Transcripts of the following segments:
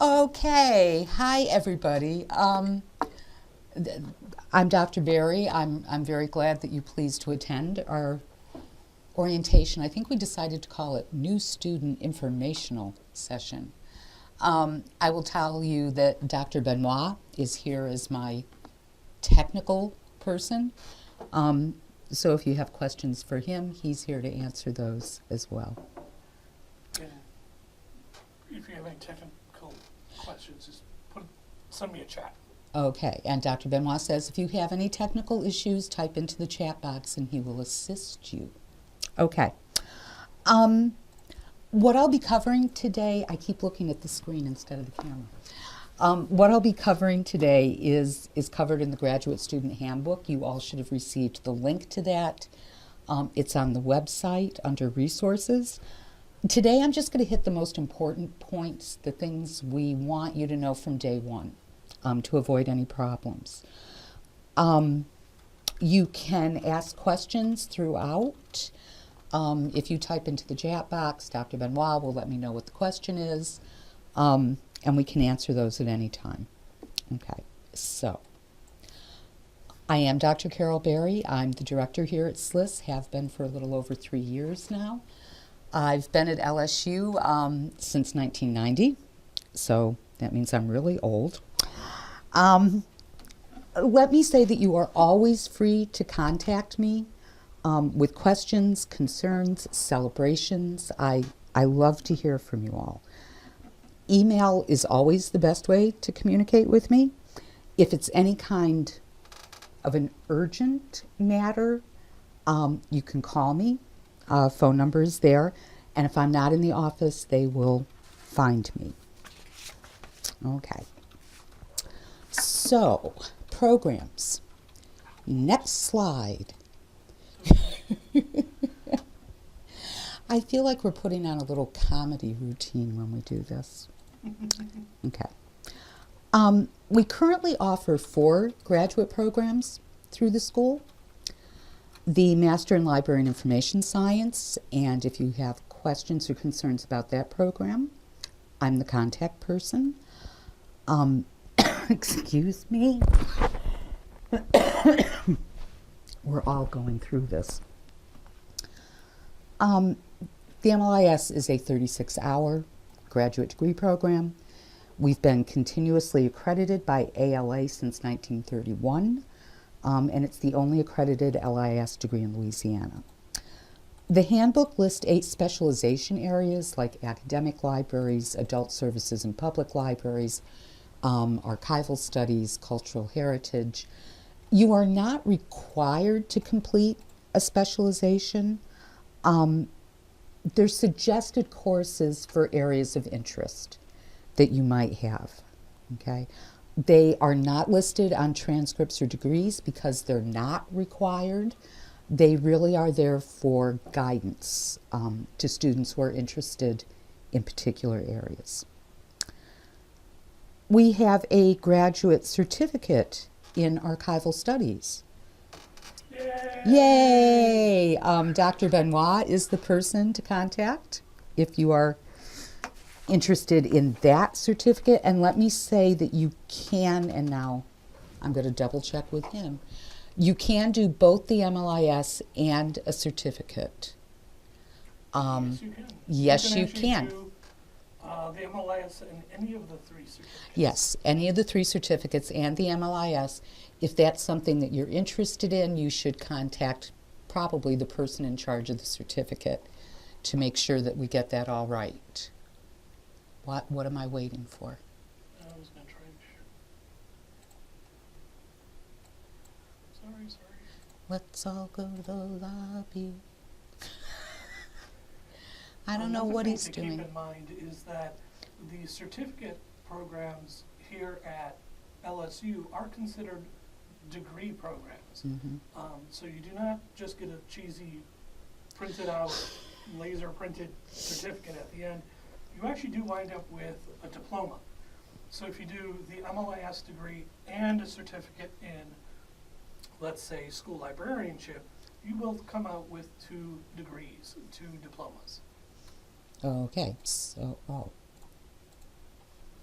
Okay, hi everybody. I'm Dr. Barry. I'm very glad that you pleased to attend our orientation. I think we decided to call it New Student Informational Session. I will tell you that Dr. Benoit is here as my technical person. So if you have questions for him, he's here to answer those as well. And if you have any technical questions, just send me a chat. Okay, and Dr. Benoit says if you have any technical issues, type into the chat box and he will assist you. Okay. What I'll be covering today, I keep looking at the screen instead of the camera. What I'll be covering today is covered in the Graduate Student Handbook. You all should have received the link to that. It's on the website under Resources. Today I'm just going to hit the most important points, the things we want you to know from day one to avoid any problems. You can ask questions throughout. If you type into the chat box, Dr. Benoit will let me know what the question is, and we can answer those at any time. Okay, so I am Dr. Carol Barry. I'm the director here at SLIS, have been for a little over 3 years now. I've been at LSU since 1990, so that means I'm really old. Let me say that you are always free to contact me with questions, concerns, celebrations. I love to hear from you all. Email is always the best way to communicate with me. If it's any kind of an urgent matter, you can call me. Phone number is there. And if I'm not in the office, they will find me. Okay. So, programs. Next slide. I feel like we're putting on a little comedy routine when we do this. Okay. We currently offer 4 graduate programs through the school. The Master in Library and Information Science, and if you have questions or concerns about that program, I'm the contact person. Excuse me. We're all going through this. The MLIS is a 36-hour graduate degree program. We've been continuously accredited by ALA since 1931, and it's the only accredited LIS degree in Louisiana. The handbook lists 8 specialization areas like academic libraries, adult services and public libraries, archival studies, cultural heritage. You are not required to complete a specialization. There's suggested courses for areas of interest that you might have, okay? They are not listed on transcripts or degrees because they're not required. They really are there for guidance to students who are interested in particular areas. We have a graduate certificate in archival studies. Yay! Dr. Benoit is the person to contact if you are interested in that certificate. And let me say that you can, and now I'm going to double check with him, you can do both the MLIS and a certificate. Yes, you can. Yes, you actually can. Do, the MLIS and any of the 3 certificates. Yes, any of the 3 certificates and the MLIS. If that's something that you're interested in, you should contact probably the person in charge of the certificate to make sure that we get that all right. What am I waiting for? I was going to try to... Sorry. Let's all go to the lobby. I don't know Another what thing he's to doing. keep in mind is that the certificate programs here at LSU are considered degree programs. Mm-hmm. So you do not just get a cheesy printed out, laser printed certificate at the end. You actually do wind up with a diploma. So if you do the MLIS degree and a certificate in, let's say, school librarianship, you will come out with 2 degrees, 2 diplomas. Okay, so,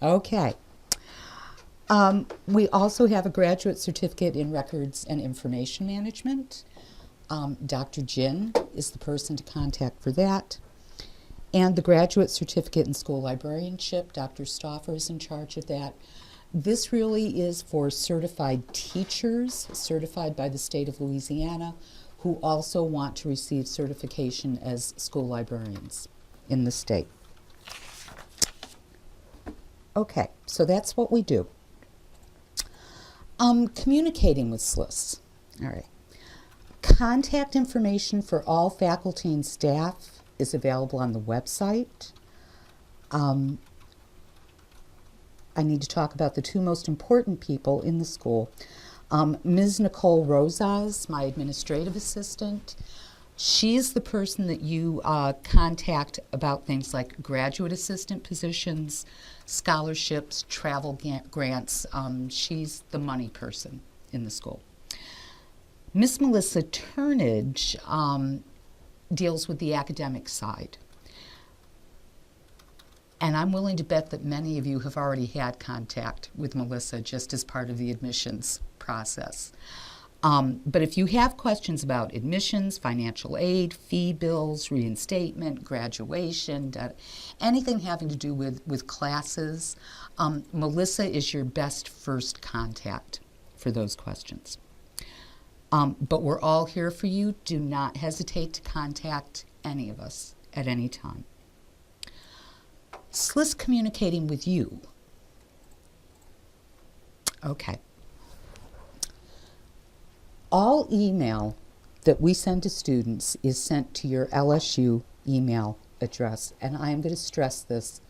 Okay. We also have a graduate certificate in records and information management. Dr. Jin is the person to contact for that. And the graduate certificate in school librarianship, Dr. Stauffer is in charge of that. This really is for certified teachers, certified by the state of Louisiana, who also want to receive certification as school librarians in the state. Okay, so that's what we do. Communicating with SLIS. All right. Contact information for all faculty and staff is available on the website. I need to talk about the two most important people in the school. Ms. Nicole Rosas, my administrative assistant, she's the person that you contact about things like graduate assistant positions, scholarships, travel grants. She's the money person in the school. Miss Melissa Turnage deals with the academic side. And I'm willing to bet that many of you have already had contact with Melissa just as part of the admissions process. But if you have questions about admissions, financial aid, fee bills, reinstatement, graduation, anything having to do with classes, Melissa is your best first contact for those questions. But we're all here for you. Do not hesitate to contact any of us at any time. SLIS communicating with you. Okay. All email that we send to students is sent to your LSU email address, and I am going to stress this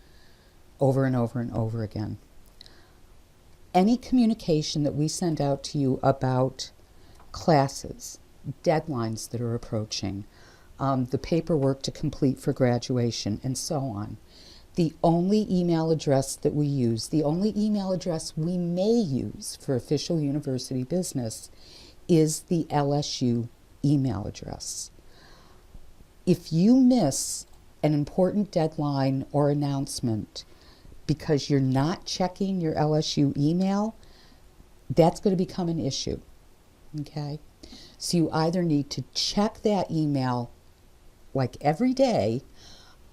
over and over and over again. Any communication that we send out to you about classes, deadlines that are approaching, the paperwork to complete for graduation, and so on, the only email address that we use, the only email address we may use for official university business is the LSU email address. If you miss an important deadline or announcement because you're not checking your LSU email, that's going to become an issue, okay? So you either need to check that email like every day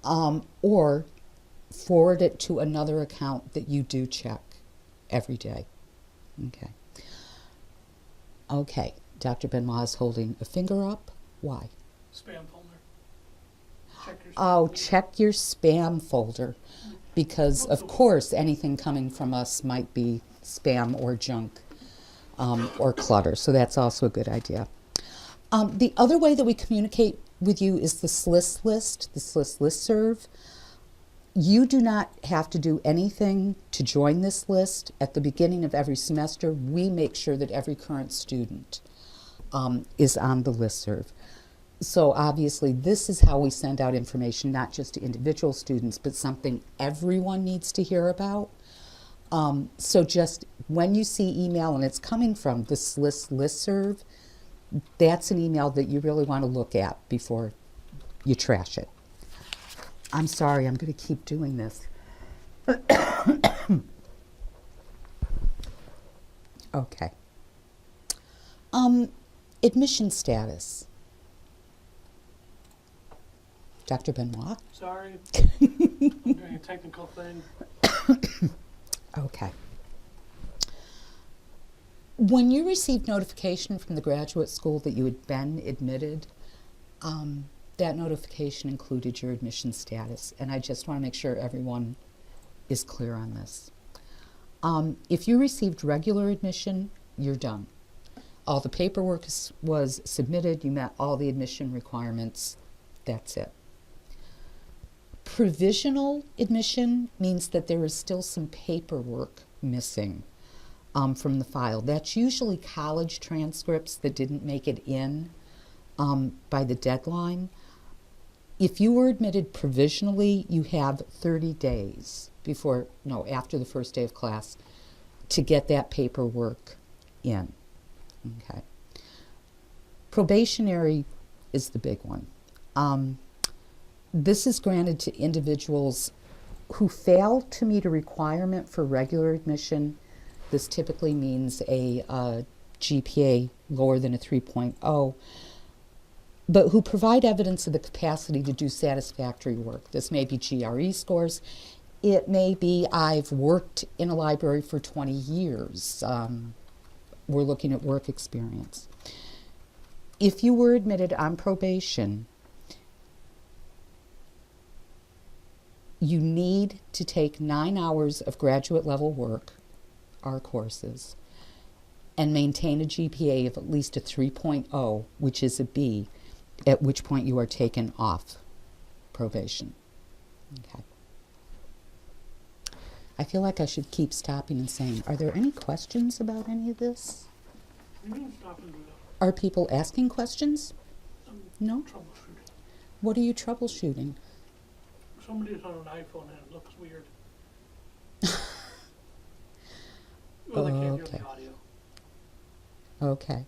or forward it to another account that you do check every day. Okay. Okay, Dr. Benoit is holding a finger up. Why? Spam folder. Check your spam Oh, folder. check your spam folder, because of course anything coming from us might be spam or junk or clutter, so that's also a good idea. The other way that we communicate with you is the SLIS list, the SLIS listserv. You do not have to do anything to join this list. At the beginning of every semester, we make sure that every current student is on the listserv. So obviously, this is how we send out information, not just to individual students, but something everyone needs to hear about. So just when you see email and it's coming from the SLIS listserv, that's an email that you really want to look at before you trash it. I'm sorry, I'm going to keep doing this. Okay. Admission status. Dr. Benoit? Sorry, I'm doing a technical thing. Okay. When you received notification from the graduate school that you had been admitted, that notification included your admission status, and I just want to make sure everyone is clear on this. If you received regular admission, you're done. All the paperwork was submitted, you met all the admission requirements, that's it. Provisional admission means that there is still some paperwork missing from the file. That's usually college transcripts that didn't make it in by the deadline. If you were admitted provisionally, you have 30 days after the first day of class to get that paperwork in. Okay. Probationary is the big one. This is granted to individuals who fail to meet a requirement for regular admission, this typically means a GPA lower than a 3.0, but who provide evidence of the capacity to do satisfactory work. This may be GRE scores. It may be I've worked in a library for 20 years. We're looking at work experience. If you were admitted on probation, you need to take 9 hours of graduate level work, our courses, and maintain a GPA of at least a 3.0, which is a B, at which point you are taken off probation. Okay. I feel like I should keep stopping and saying, are there any questions about any of this? You can stop and do that. Are people asking questions? No? Troubleshooting. What are you troubleshooting? Somebody's on an iPhone and it looks weird. Well, they can't hear Okay. the audio. Okay.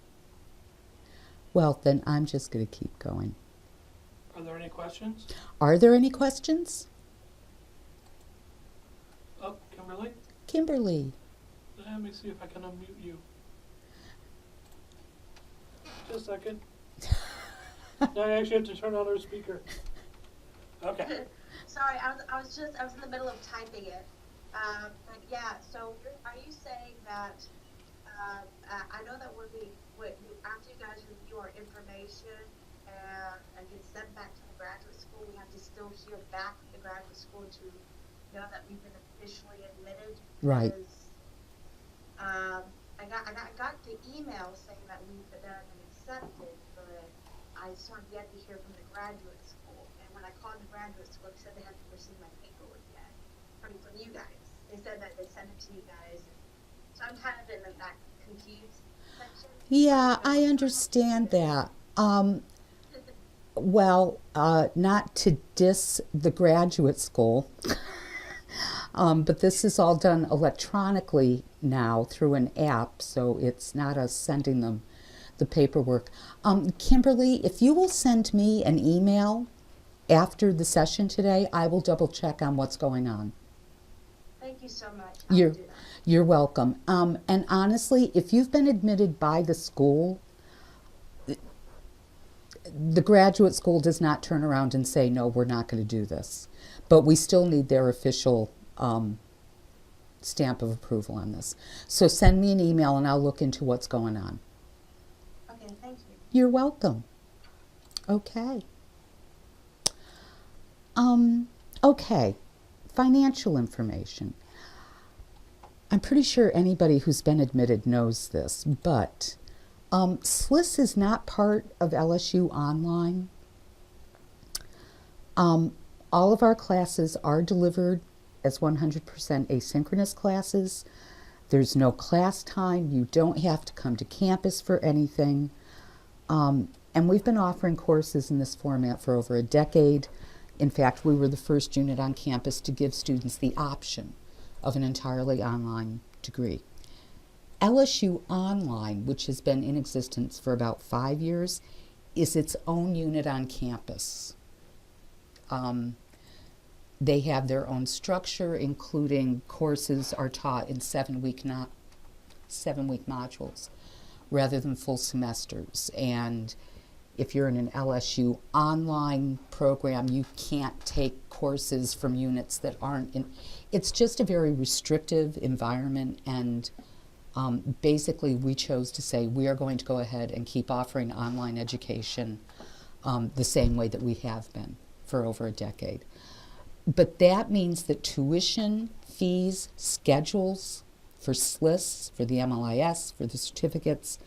Well, then I'm just going to keep going. Are there any questions? Are there any questions? Oh, Kimberly? Kimberly. Let me see if I can unmute you. Just a second. No, I actually have to turn on our speaker. Okay. Sorry, I was in the middle of typing it. But yeah, so are you saying that, I know that after you guys review our information and get sent back to the graduate school, we have to still hear back from the graduate school to know that we've been officially admitted? Right. Because, I got the email saying that we've been accepted, but I still have yet to hear from the graduate school. And when I called the graduate school, they said they hadn't received my paperwork yet from you guys. They said that they sent it to you guys. So I'm kind of in that confused section. Yeah, I understand that. Well, not to diss the graduate school, but this is all done electronically now through an app, so it's not us sending them the paperwork. Kimberly, if you will send me an email after the session today, I will double check on what's going on. Thank you so much. You're welcome. And honestly, if you've been admitted by the school, the graduate school does not turn around and say, no, we're not going to do this. But we still need their official stamp of approval on this. So send me an email and I'll look into what's going on. Okay, thank you. You're welcome. Okay. Okay. Financial information. I'm pretty sure anybody who's been admitted knows this, but SLIS is not part of LSU Online. All of our classes are delivered as 100% asynchronous classes. There's no class time. You don't have to come to campus for anything. And we've been offering courses in this format for over a decade. In fact, we were the first unit on campus to give students the option of an entirely online degree. LSU Online, which has been in existence for about 5 years, is its own unit on campus. They have their own structure, including courses are taught in 7-week modules rather than full semesters. And if you're in an LSU Online program, you can't take courses from units that aren't in. It's just a very restrictive environment, and basically we chose to say we are going to go ahead and keep offering online education the same way that we have been for over a decade. But that means that tuition, fees, schedules for SLIS, for the MLIS, for the certificates,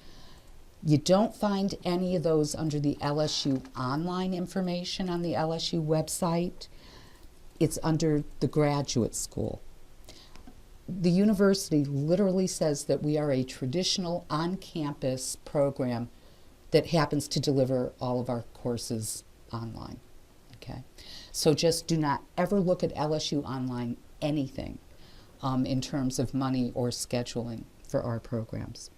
you don't find any of those under the LSU Online information on the LSU website. It's under the graduate school. The university literally says that we are a traditional on-campus program that happens to deliver all of our courses online. Okay, so just do not ever look at LSU Online anything in terms of money or scheduling for our programs.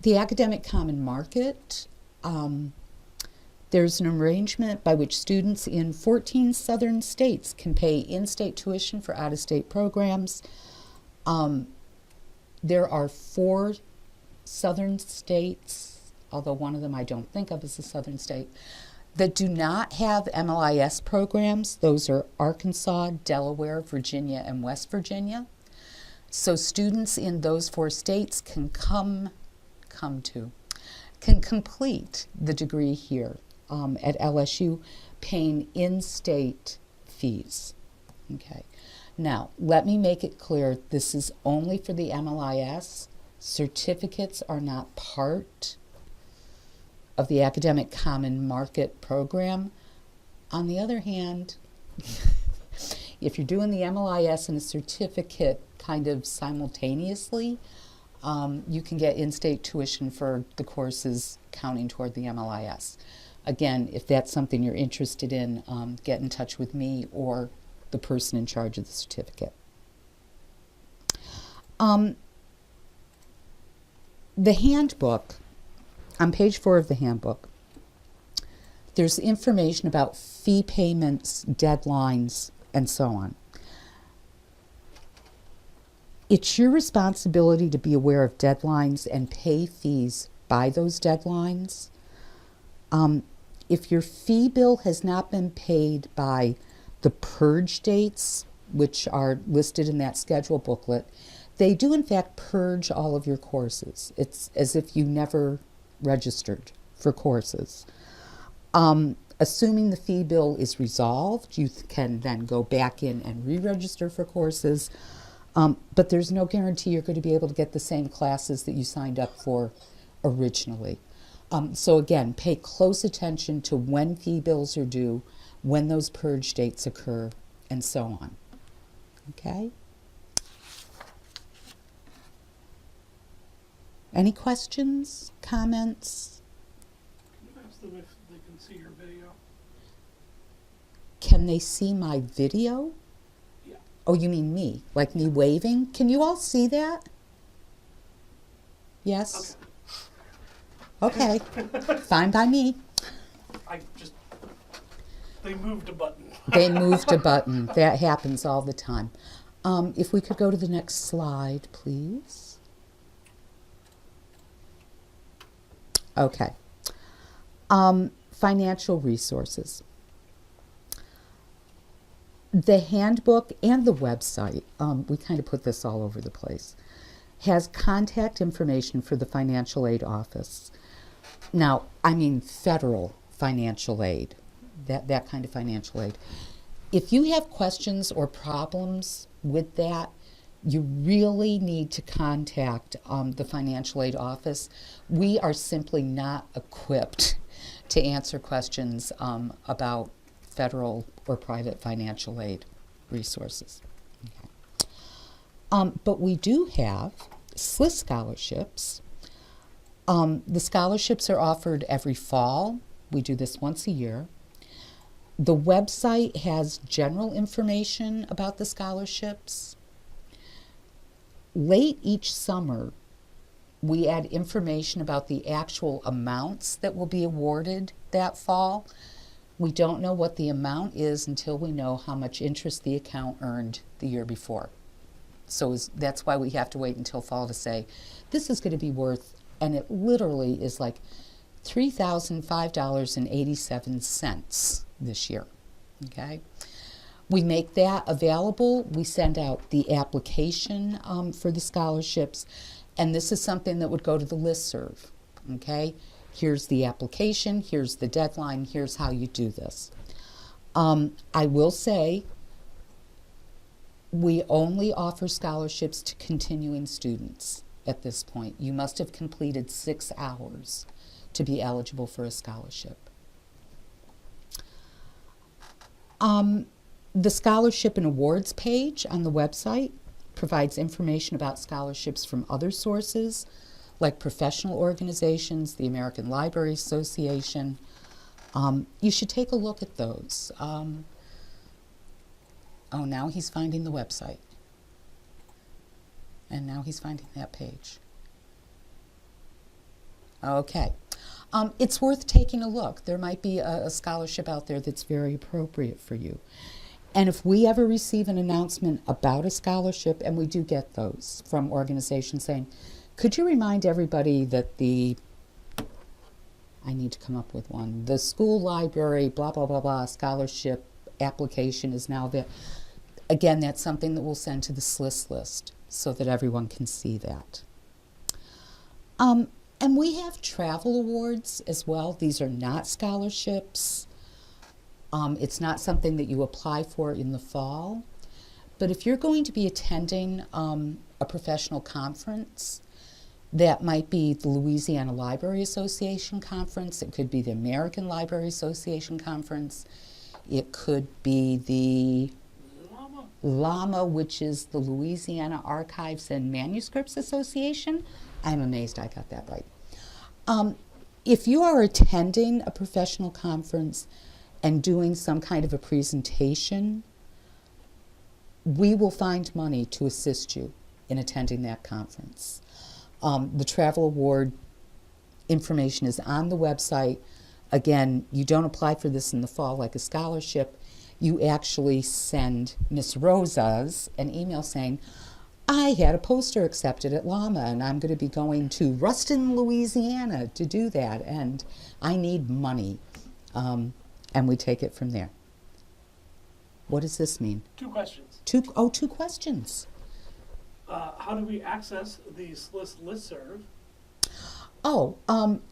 The Academic Common Market There's an arrangement by which students in 14 southern states can pay in-state tuition for out-of-state programs. There are 4 southern states, although one of them I don't think of as a southern state, that do not have MLIS programs. Those are Arkansas, Delaware, Virginia, and West Virginia. So students in those 4 states can complete the degree here at LSU, paying in-state fees. Okay. Now, let me make it clear, this is only for the MLIS. Certificates are not part of the Academic Common Market program. On the other hand, if you're doing the MLIS and a certificate kind of simultaneously, you can get in-state tuition for the courses counting toward the MLIS. Again, if that's something you're interested in, get in touch with me or the person in charge of the certificate. The handbook, on page 4 of the handbook, there's information about fee payments, deadlines, and so on. It's your responsibility to be aware of deadlines and pay fees by those deadlines. If your fee bill has not been paid by the purge dates, which are listed in that schedule booklet, they do in fact purge all of your courses. It's as if you never registered for courses. Assuming the fee bill is resolved, you can then go back in and re-register for courses. But there's no guarantee you're going to be able to get the same classes that you signed up for originally. So again, pay close attention to when fee bills are due, when those purge dates occur, and so on. Okay? Any questions, comments? Can you ask them if they can see your video? Can they see my video? Yeah. Oh, you mean me? Like me waving? Can you all see that? Yes? Okay. Fine by me. They moved a button. They moved a button. That happens all the time. If we could go to the next slide, please. Okay. Financial resources. The handbook and the website, we kind of put this all over the place, has contact information for the financial aid office. Now, I mean federal financial aid, that kind of financial aid. If you have questions or problems with that, you really need to contact the financial aid office. We are simply not equipped to answer questions about federal or private financial aid resources. Okay. But we do have SLIS scholarships. The scholarships are offered every fall. We do this once a year. The website has general information about the scholarships. Late each summer, we add information about the actual amounts that will be awarded that fall. We don't know what the amount is until we know how much interest the account earned the year before. So that's why we have to wait until fall to say, this is going to be worth, and it literally is like $3,005.87 this year. Okay? We make that available. We send out the application for the scholarships, and this is something that would go to the listserv. Okay? Here's the application, here's the deadline, here's how you do this. I will say we only offer scholarships to continuing students at this point. You must have completed 6 hours to be eligible for a scholarship. The scholarship and awards page on the website provides information about scholarships from other sources, like professional organizations, the American Library Association. You should take a look at those. Oh, now he's finding the website. And now he's finding that page. Okay. It's worth taking a look. There might be a scholarship out there that's very appropriate for you. And if we ever receive an announcement about a scholarship, and we do get those from organizations saying, could you remind everybody that I need to come up with one, the school library, blah, blah, blah, blah, scholarship application is now there. Again, that's something that we'll send to the SLIS list so that everyone can see that. And we have travel awards as well. These are not scholarships. It's not something that you apply for in the fall. But if you're going to be attending a professional conference, that might be the Louisiana Library Association conference. It could be the American Library Association conference. It could be the LAMA, which is the Louisiana Archives and Manuscripts Association. I'm amazed I got that right. If you are attending a professional conference and doing some kind of a presentation, we will find money to assist you in attending that conference. The travel award information is on the website. Again, you don't apply for this in the fall like a scholarship. You actually send Miss Rosas an email saying, I had a poster accepted at LAMA and I'm going to be going to Ruston, Louisiana to do that, and I need money. And we take it from there. What does this mean? 2 questions. Two questions. How do we access the SLIS listserv?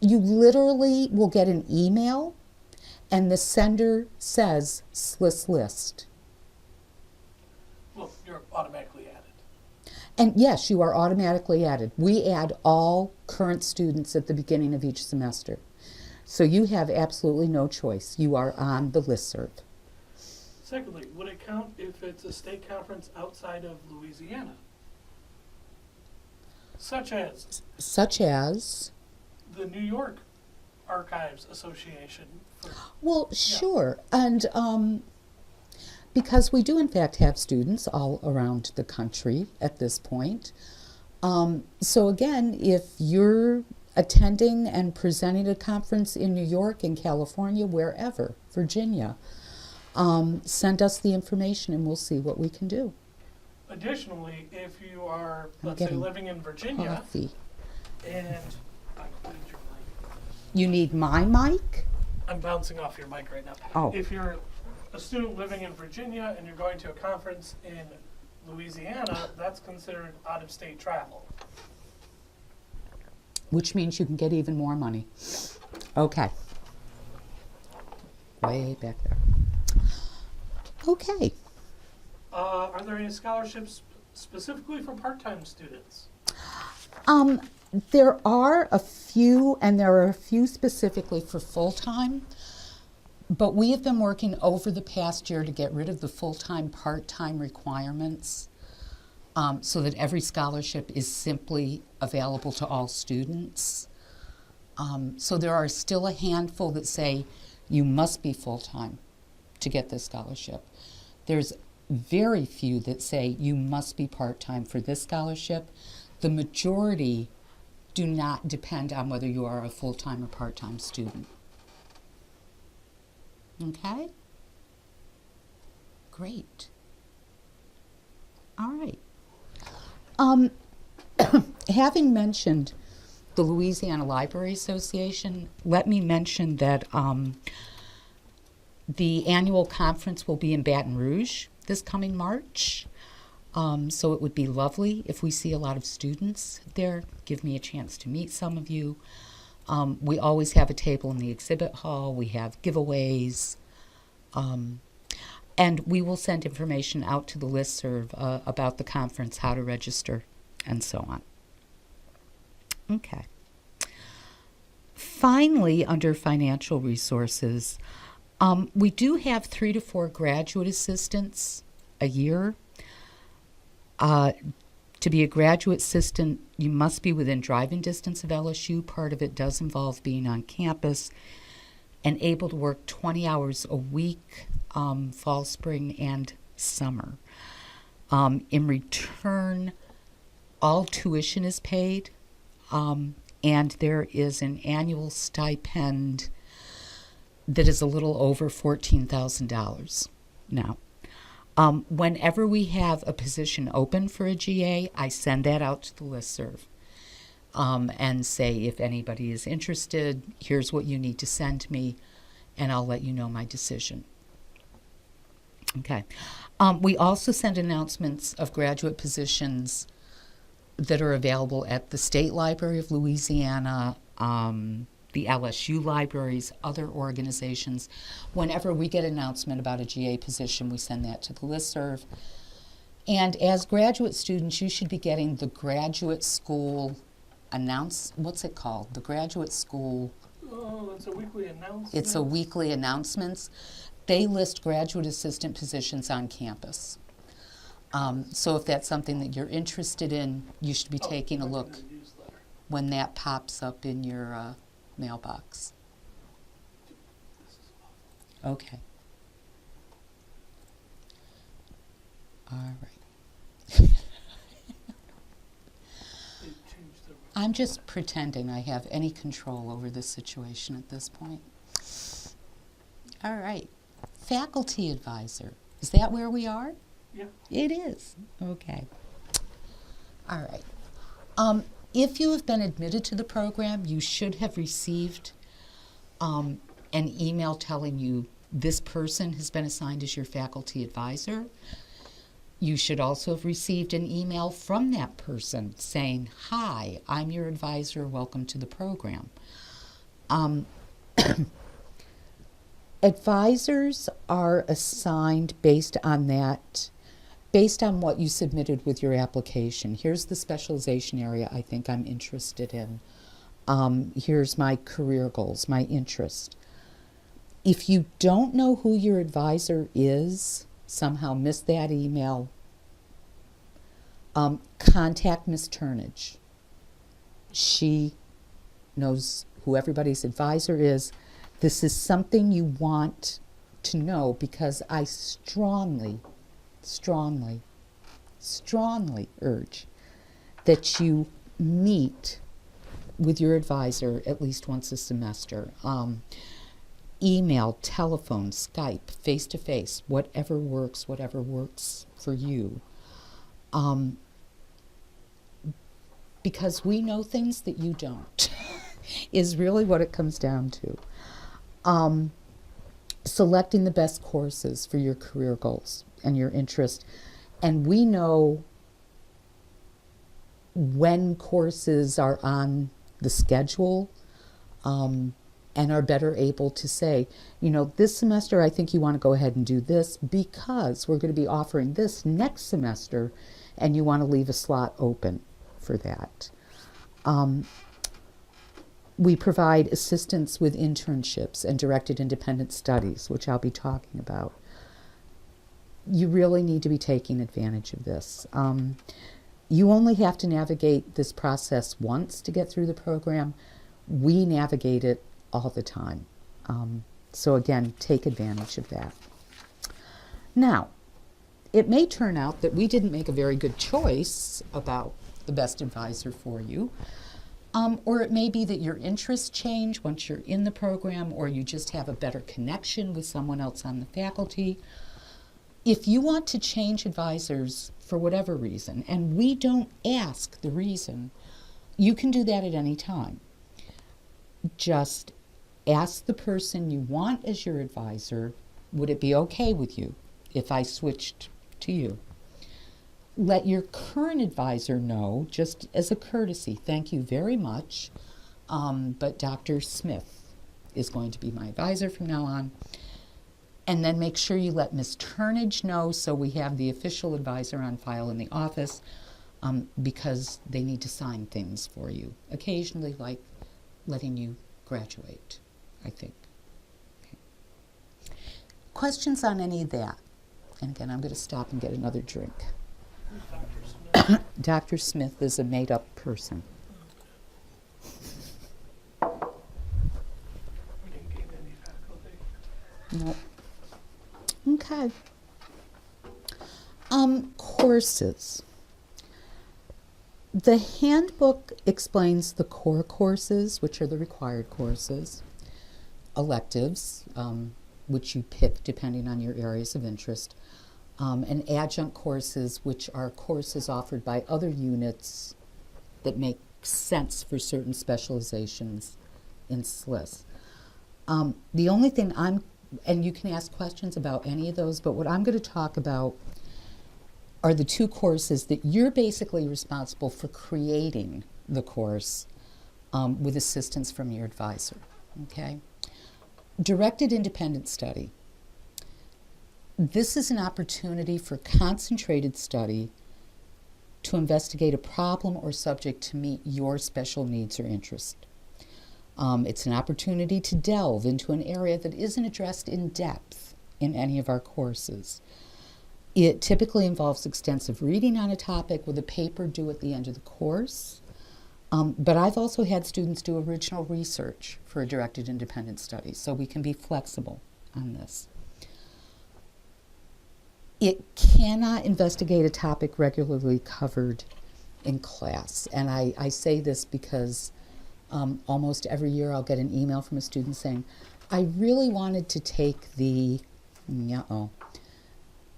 You literally will get an email and the sender says SLIS list. Well, you're automatically added. And yes, you are automatically added. We add all current students at the beginning of each semester. So you have absolutely no choice. You are on the listserv. Secondly, would it count if it's a state conference outside of Louisiana? Such as the New York Archives Association. Well, sure. And because we do, in fact, have students all around the country at this point. So again, if you're attending and presenting a conference in New York, in California, wherever, Virginia, send us the information and we'll see what we can do. Additionally, if you are, let's say, living in Virginia, coffee. And I cleaned your mic. You need my mic? I'm bouncing off your mic right now. Oh. If you're a student living in Virginia and you're going to a conference in Louisiana, that's considered out-of-state travel. Which means you can get even more money. Okay. Way back there. Okay. Are there any scholarships specifically for part-time students? There are a few, and there are a few specifically for full-time. But we have been working over the past year to get rid of the full-time, part-time requirements so that every scholarship is simply available to all students. So there are still a handful that say you must be full-time to get this scholarship. There's very few that say you must be part-time for this scholarship. The majority do not depend on whether you are a full-time or part-time student. Okay? Great. All right. Having mentioned the Louisiana Library Association, let me mention that the annual conference will be in Baton Rouge this coming March. So it would be lovely if we see a lot of students there. Give me a chance to meet some of you. We always have a table in the exhibit hall. We have giveaways. And we will send information out to the listserv about the conference, how to register, and so on. Okay. Finally, under financial resources, we do have 3 to 4 graduate assistants a year. To be a graduate assistant, you must be within driving distance of LSU. Part of it does involve being on campus and able to work 20 hours a week, fall, spring, and summer. In return, all tuition is paid, and there is an annual stipend that is a little over $14,000 now. Whenever we have a position open for a GA, I send that out to the listserv and say, if anybody is interested, here's what you need to send me, and I'll let you know my decision. Okay. We also send announcements of graduate positions that are available at the State Library of Louisiana, the LSU libraries, other organizations. Whenever we get an announcement about a GA position, we send that to the listserv. And as graduate students, you should be getting the graduate school what's it called? The graduate school. Oh, it's a weekly announcement. It's a weekly announcements. They list graduate assistant positions on campus. So if that's something that you're interested in, you should be taking a look when that pops up in your mailbox. Okay. All right. I'm just pretending I have any control over this situation at this point. All right. Faculty advisor. Is that where we are? Yeah. It is. Okay. All right. If you have been admitted to the program, you should have received an email telling you this person has been assigned as your faculty advisor. You should also have received an email from that person saying, "Hi, I'm your advisor. Welcome to the program." Advisors are assigned based on what you submitted with your application. Here's the specialization area I think I'm interested in. Here's my career goals, my interest. If you don't know who your advisor is, somehow missed that email, contact Ms. Turnage. She knows who everybody's advisor is. This is something you want to know because I strongly, strongly, strongly urge that you meet with your advisor at least once a semester. Email, telephone, Skype, face-to-face, whatever works for you. Because we know things that you don't, is really what it comes down to. Selecting the best courses for your career goals and your interest. And we know when courses are on the schedule, and are better able to say, this semester I think you want to go ahead and do this because we're going to be offering this next semester, and you want to leave a slot open for that. We provide assistance with internships and directed independent studies, which I'll be talking about. You really need to be taking advantage of this. You only have to navigate this process once to get through the program. We navigate it all the time. So again, take advantage of that. Now, it may turn out that we didn't make a very good choice about the best advisor for you. Or it may be that your interests change once you're in the program, or you just have a better connection with someone else on the faculty. If you want to change advisors for whatever reason, and we don't ask the reason, you can do that at any time. Just ask the person you want as your advisor, would it be okay with you if I switched to you? Let your current advisor know, just as a courtesy, thank you very much, but Dr. Smith is going to be my advisor from now on. And then make sure you let Ms. Turnage know so we have the official advisor on file in the office, because they need to sign things for you, occasionally, like letting you graduate, I think. Okay. Questions on any of that? And again, I'm going to stop and get another drink. Dr. Smith. Dr. Smith is a made-up person. We didn't gain any faculty. Nope. Okay. Courses. The handbook explains the core courses, which are the required courses, electives, which you pick depending on your areas of interest, and adjunct courses, which are courses offered by other units that make sense for certain specializations in SLIS. The only thing and you can ask questions about any of those, but what I'm going to talk about are the two courses that you're basically responsible for creating the course with assistance from your advisor, okay? Directed independent study. This is an opportunity for concentrated study to investigate a problem or subject to meet your special needs or interests. It's an opportunity to delve into an area that isn't addressed in depth in any of our courses. It typically involves extensive reading on a topic with a paper due at the end of the course. But I've also had students do original research for a directed independent study, so we can be flexible on this. It cannot investigate a topic regularly covered in class. And I say this because almost every year I'll get an email from a student saying, I really wanted to take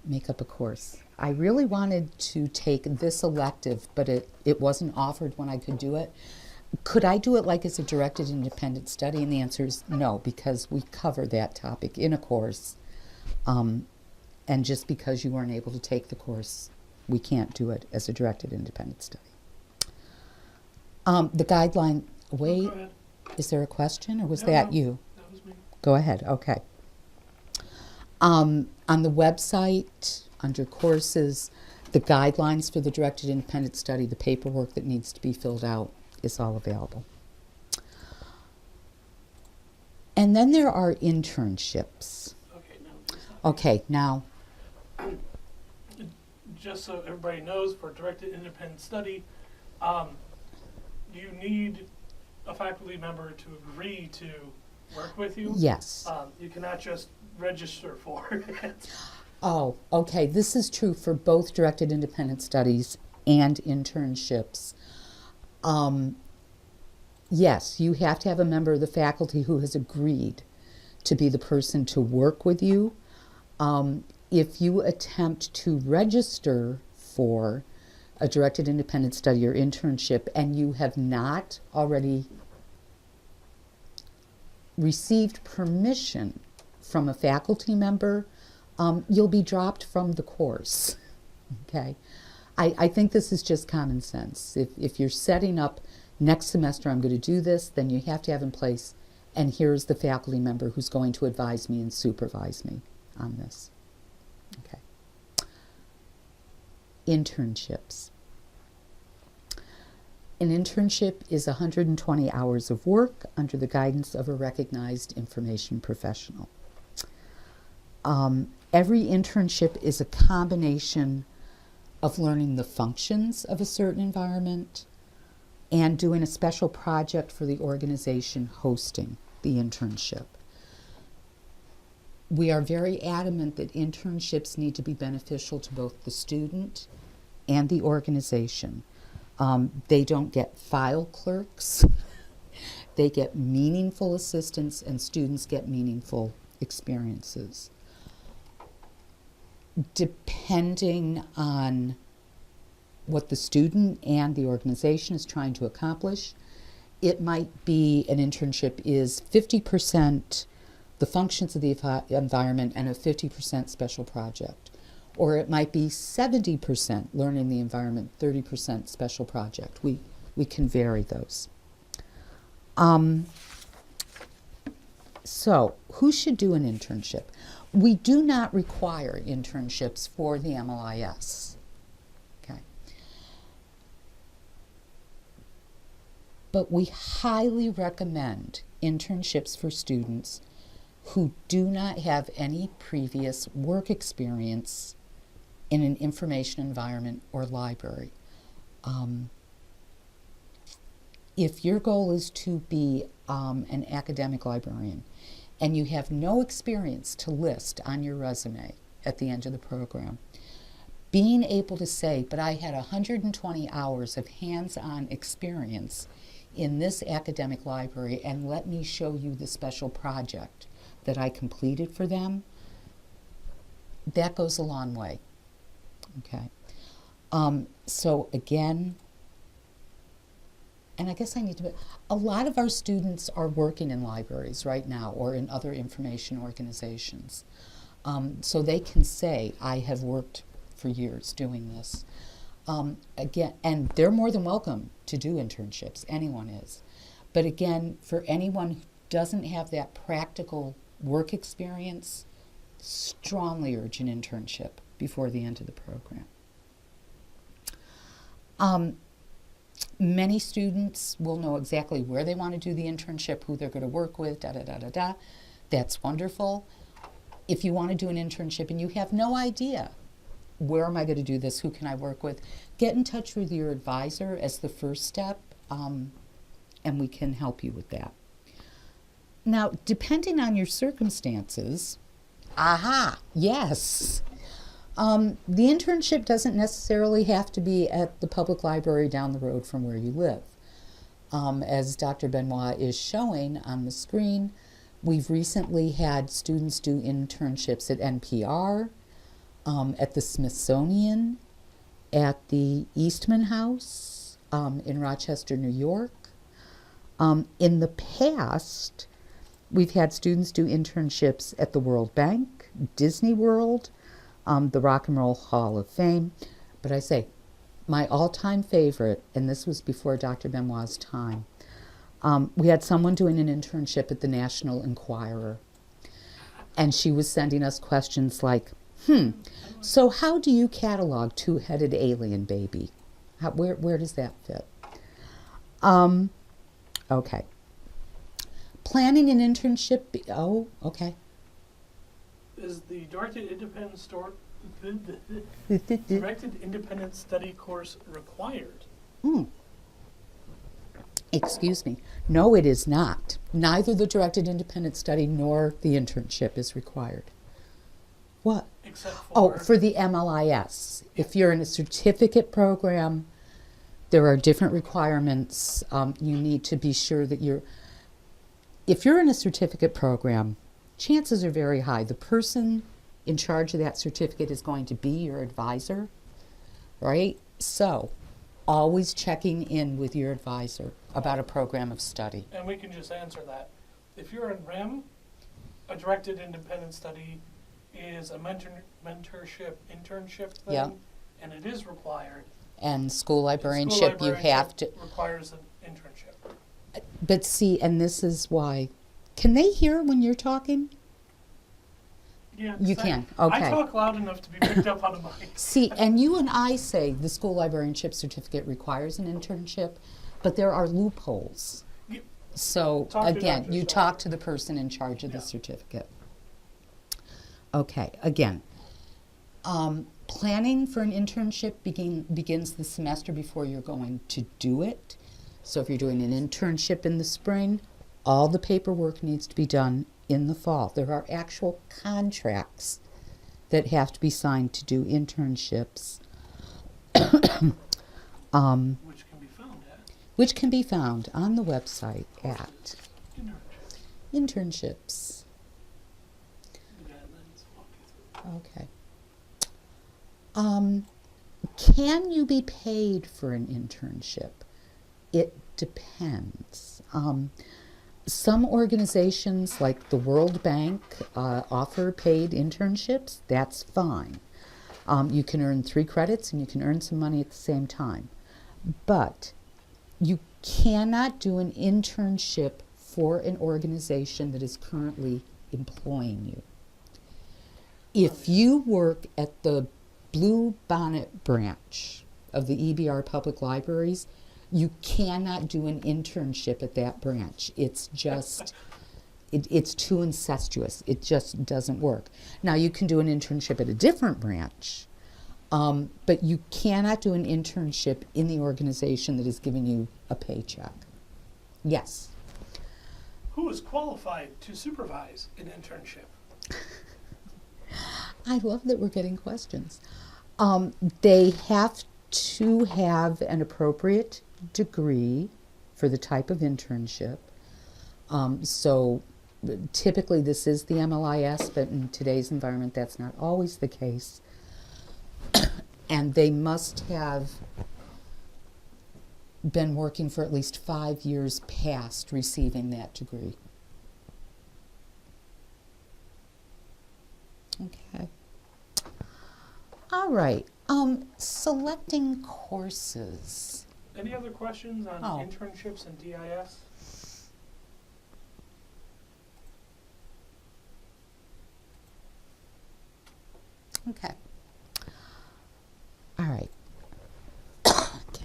make up a course. I really wanted to take this elective, but it wasn't offered when I could do it. Could I do it like as a directed independent study? And the answer is no, because we cover that topic in a course. And just because you weren't able to take the course, we can't do it as a directed independent study. The guideline, wait, Go ahead. is there a question or was No, that no, you? That was me. Go ahead, okay. On the website, under courses, the guidelines for the directed independent study, the paperwork that needs to be filled out is all available. And then there are internships. Okay, now, Just so everybody knows, for directed independent study, you need a faculty member to agree to work with you. yes. You cannot just register for it. Oh, okay. This is true for both directed independent studies and internships. Yes, you have to have a member of the faculty who has agreed to be the person to work with you. If you attempt to register for a directed independent study or internship and you have not already received permission from a faculty member, you'll be dropped from the course, okay? I think this is just common sense. If you're setting up, next semester I'm going to do this, then you have to have in place, and here's the faculty member who's going to advise me and supervise me on this, okay? Internships. An internship is 120 hours of work under the guidance of a recognized information professional. Every internship is a combination of learning the functions of a certain environment and doing a special project for the organization hosting the internship. We are very adamant that internships need to be beneficial to both the student and the organization. They don't get file clerks. They get meaningful assistance, and students get meaningful experiences. Depending on what the student and the organization is trying to accomplish, it might be an internship is 50% the functions of the environment and a 50% special project. Or it might be 70% learning the environment, 30% special project. We can vary those. So, who should do an internship? We do not require internships for the MLIS. Okay. But we highly recommend internships for students who do not have any previous work experience in an information environment or library. If your goal is to be an academic librarian and you have no experience to list on your resume at the end of the program, being able to say, but I had 120 hours of hands-on experience in this academic library, and let me show you the special project that I completed for them, that goes a long way. Okay. So again, and I guess I need to, a lot of our students are working in libraries right now or in other information organizations. So they can say, I have worked for years doing this. Again, and they're more than welcome to do internships, anyone is. But again, for anyone who doesn't have that practical work experience, strongly urge an internship before the end of the program. Many students will know exactly where they want to do the internship, who they're going to work with, da-da-da-da-da. That's wonderful. If you want to do an internship and you have no idea, where am I going to do this, who can I work with, get in touch with your advisor as the first step, and we can help you with that. Now, depending on your circumstances, yes, the internship doesn't necessarily have to be at the public library down the road from where you live. As Dr. Benoit is showing on the screen, we've recently had students do internships at NPR, at the Smithsonian, at the Eastman House in Rochester, New York. In the past, we've had students do internships at the World Bank, Disney World, the Rock and Roll Hall of Fame. But I say, my all-time favorite, and this was before Dr. Benoit's time, we had someone doing an internship at the National Enquirer. And she was sending us questions like, so how do you catalog two-headed alien baby? Where does that fit? Okay. Planning an internship, okay. Is the directed independent study course required? Excuse me. No, it is not. Neither the directed independent study nor the internship is required. What? Except for... for the MLIS. If you're in a certificate program, there are different requirements. You need to be sure that if you're in a certificate program, chances are very high the person in charge of that certificate is going to be your advisor, right? So, always checking in with your advisor about a program of study. And we can just answer that. If you're in RIM, a directed independent study is a internship thing, Yeah. and it is required. And school librarianship, you have to. Requires an internship. But see, and this is why. Can they hear when you're talking? Yeah, You can, okay. I talk loud enough to be picked up on a mic. See, and you and I say the school librarianship certificate requires an internship, but there are loopholes. Yeah. So Talk to again, Dr. you Shaw. talk to the person in charge of the certificate. Okay, again, planning for an internship begins the semester before you're going to do it. So if you're doing an internship in the spring, all the paperwork needs to be done in the fall. There are actual contracts that have to be signed to do internships. Which can be found on the website at Internships. Okay. Can you be paid for an internship? It depends. Some organizations, like the World Bank, offer paid internships. That's fine. You can earn 3 credits and you can earn some money at the same time. But you cannot do an internship for an organization that is currently employing you. If you work at the Blue Bonnet branch of the EBR Public Libraries, you cannot do an internship at that branch. It's just, it's too incestuous. It just doesn't work. Now, you can do an internship at a different branch, but you cannot do an internship in the organization that is giving you a paycheck. Yes? Who is qualified to supervise an internship? I love that we're getting questions. They have to have an appropriate degree for the type of internship. So typically this is the MLIS, but in today's environment that's not always the case. And they must have been working for at least 5 years past receiving that degree. Okay. All right. Selecting courses. Any other questions on Oh. internships and DIS? Okay. All right.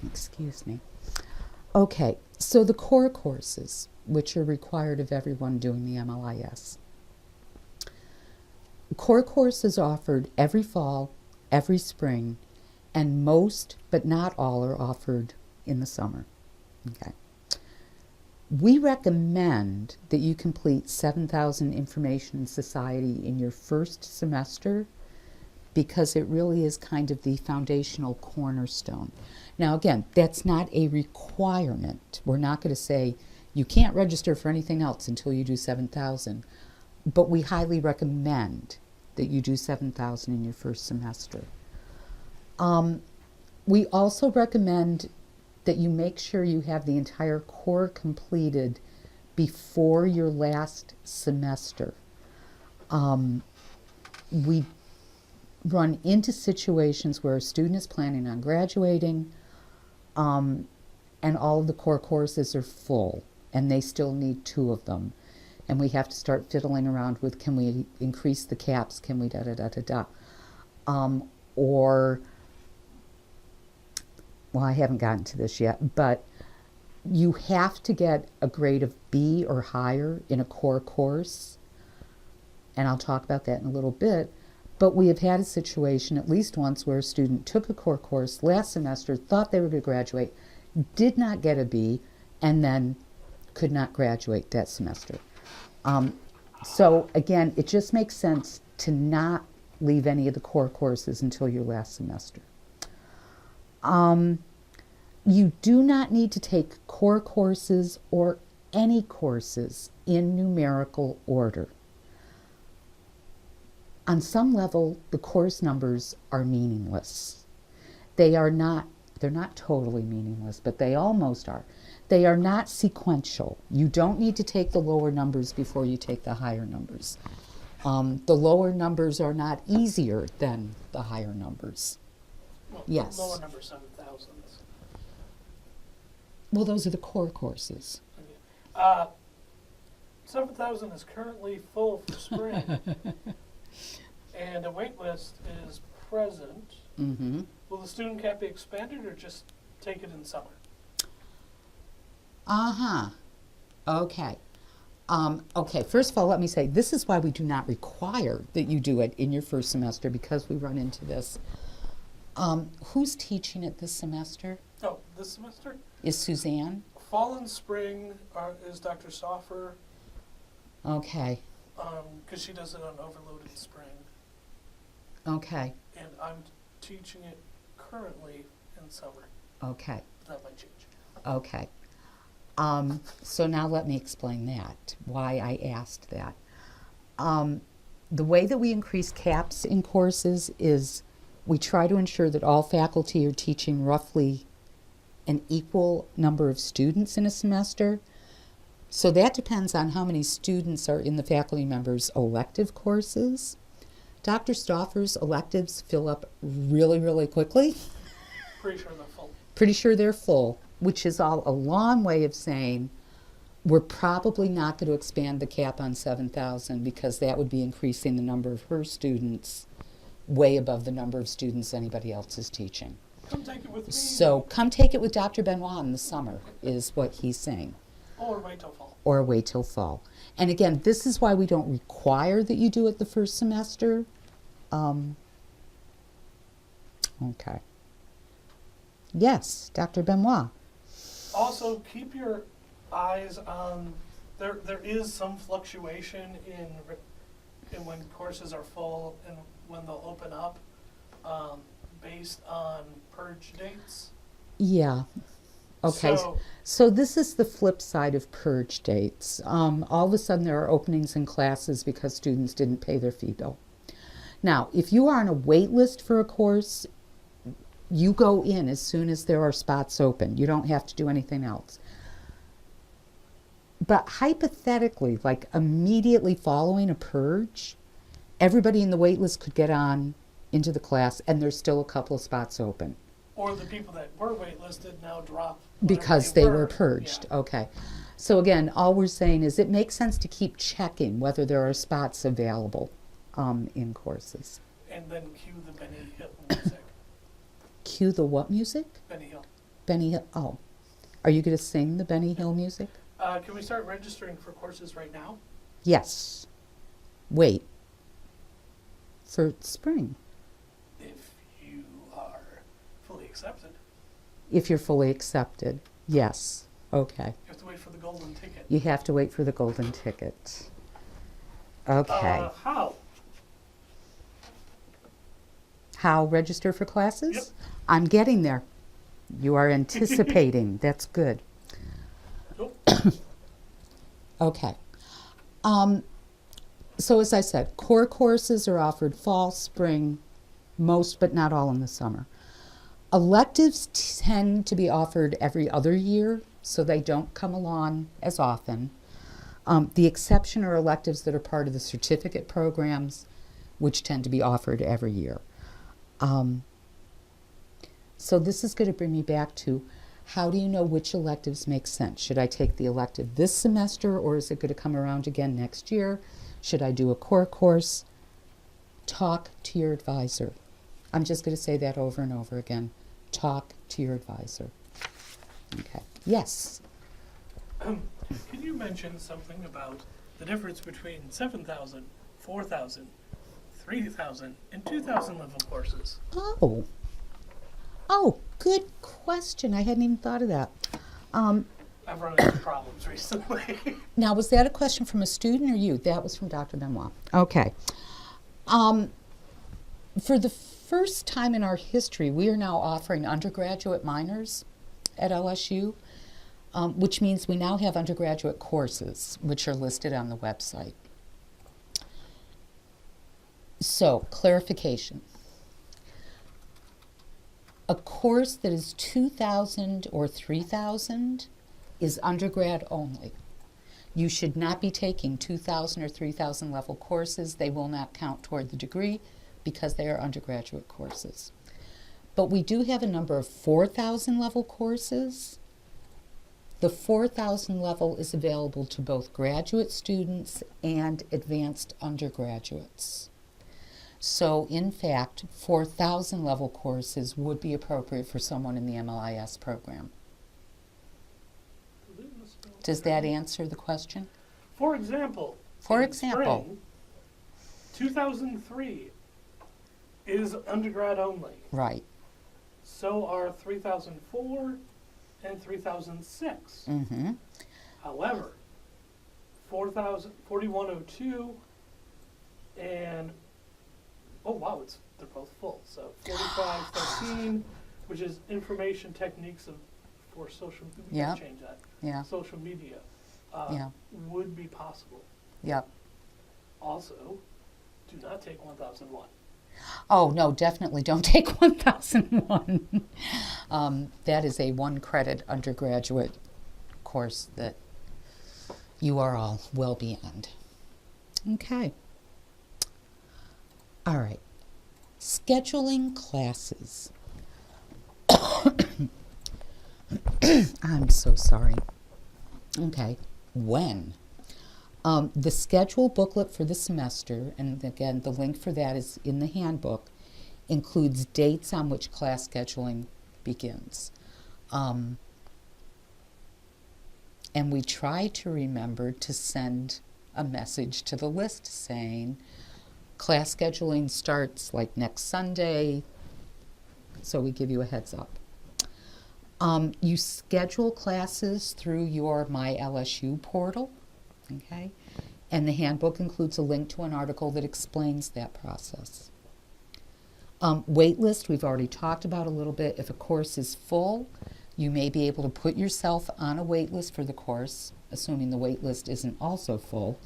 Excuse me. Okay, so the core courses, which are required of everyone doing the MLIS. Core courses offered every fall, every spring, and most, but not all, are offered in the summer. Okay. We recommend that you complete 7,000 Information Society in your first semester because it really is kind of the foundational cornerstone. Now again, that's not a requirement. We're not going to say you can't register for anything else until you do 7,000, but we highly recommend that you do 7,000 in your first semester. We also recommend that you make sure you have the entire core completed before your last semester. We run into situations where a student is planning on graduating and all of the core courses are full and they still need 2 of them. And we have to start fiddling around with, can we increase the caps, can we or, well, I haven't gotten to this yet, but you have to get a grade of B or higher in a core course. And I'll talk about that in a little bit. But we have had a situation at least once where a student took a core course last semester, thought they were going to graduate, did not get a B, and then could not graduate that semester. So again, it just makes sense to not leave any of the core courses until your last semester. You do not need to take core courses or any courses in numerical order. On some level, the course numbers are meaningless. They're not totally meaningless, but they almost are. They are not sequential. You don't need to take the lower numbers before you take the higher numbers. The lower numbers are not easier than the higher numbers. Well, Yes. The lower number 7,000. Well, those are the core courses. 7,000 is currently full for spring, and a wait list is present. Mm-hmm. Will the student cap be expanded or just take it in summer? Uh-huh. Okay. Okay, first of all, let me say, this is why we do not require that you do it in your first semester, because we run into this. Who's teaching it this semester? Oh, this semester? Is Suzanne? Fall and spring is Dr. Soffer, Okay. because she does it on overloaded spring. Okay. And I'm teaching it currently in summer. Okay. That might change. Okay. So now let me explain that, why I asked that. The way that we increase caps in courses is we try to ensure that all faculty are teaching roughly an equal number of students in a semester. So that depends on how many students are in the faculty members' elective courses. Dr. Stauffer's electives fill up really, really quickly. Pretty sure they're full. Pretty sure they're full, which is all a long way of saying we're probably not going to expand the cap on 7,000 because that would be increasing the number of her students way above the number of students anybody else is teaching. Come take it with me. So come take it with Dr. Benoit in the summer is what he's saying. Or wait till fall. Or wait till fall. And again, this is why we don't require that you do it the first semester. Okay. Yes, Dr. Benoit. Also, keep your eyes on, there is some fluctuation in when courses are full and when they'll open up. based on purge dates? Yeah. Okay. So, So this is the flip side of purge dates. All of a sudden there are openings in classes because students didn't pay their fee bill. Now, if you are on a wait list for a course, you go in as soon as there are spots open. You don't have to do anything else. But hypothetically, like immediately following a purge, everybody in the wait list could get on into the class and there's still a couple of spots open or the people that were waitlisted now drop because they were purged. Yeah. Okay. So again, all we're saying is it makes sense to keep checking whether there are spots available in courses. And then cue the Benny Hill music. Cue the what music? Benny Hill. Benny Hill. Oh. Are you going to sing the Benny Hill music? Can we start registering for courses right now? Yes. Wait. For spring. If you are fully accepted. If you're fully accepted. Yes. Okay. You have to wait for the golden ticket. You have to wait for the golden ticket. Okay. How? How register for classes? Yep. I'm getting there. You are anticipating. That's good. Nope. Okay. So as I said, core courses are offered fall, spring, most but not all in the summer. Electives tend to be offered every other year, so they don't come along as often. The exception are electives that are part of the certificate programs, which tend to be offered every year. So this is going to bring me back to, how do you know which electives make sense? Should I take the elective this semester, or is it going to come around again next year? Should I do a core course? Talk to your advisor. I'm just going to say that over and over again. Talk to your advisor. Okay. Yes. Can you mention something about the difference between 7,000, 4,000, 3,000, and 2,000 level courses? Oh, good question. I hadn't even thought of that. I've run into problems recently. Now, was that a question from a student or you? That was from Dr. Benoit. Okay. For the first time in our history, we are now offering undergraduate minors at LSU, which means we now have undergraduate courses, which are listed on the website. So, clarification. A course that is 2,000 or 3,000 is undergrad only. You should not be taking 2,000 or 3,000 level courses. They will not count toward the degree because they are undergraduate courses. But we do have a number of 4,000 level courses. The 4,000 level is available to both graduate students and advanced undergraduates. So, in fact, 4,000 level courses would be appropriate for someone in the MLIS program. Does that answer the question? For example, spring, 2003 is undergrad only. Right. So are 3004 and 3006. Mm-hmm. However, 4102 and they're both full. So 4513, which is information techniques for social. We Yeah. can change that. Yeah. Social media Yeah. would be possible. Yep. Also, do not take 1001. Oh, no, definitely don't take 1001. That is a 1-credit undergraduate course that you are all well beyond. Okay. All right. Scheduling classes. I'm so sorry. Okay. When? The schedule booklet for the semester, and again, the link for that is in the handbook, includes dates on which class scheduling begins. And we try to remember to send a message to the list saying, class scheduling starts like next Sunday, so we give you a heads up. You schedule classes through your My LSU portal, okay? And the handbook includes a link to an article that explains that process. Wait list, we've already talked about a little bit. If a course is full, you may be able to put yourself on a wait list for the course, assuming the wait list isn't also full.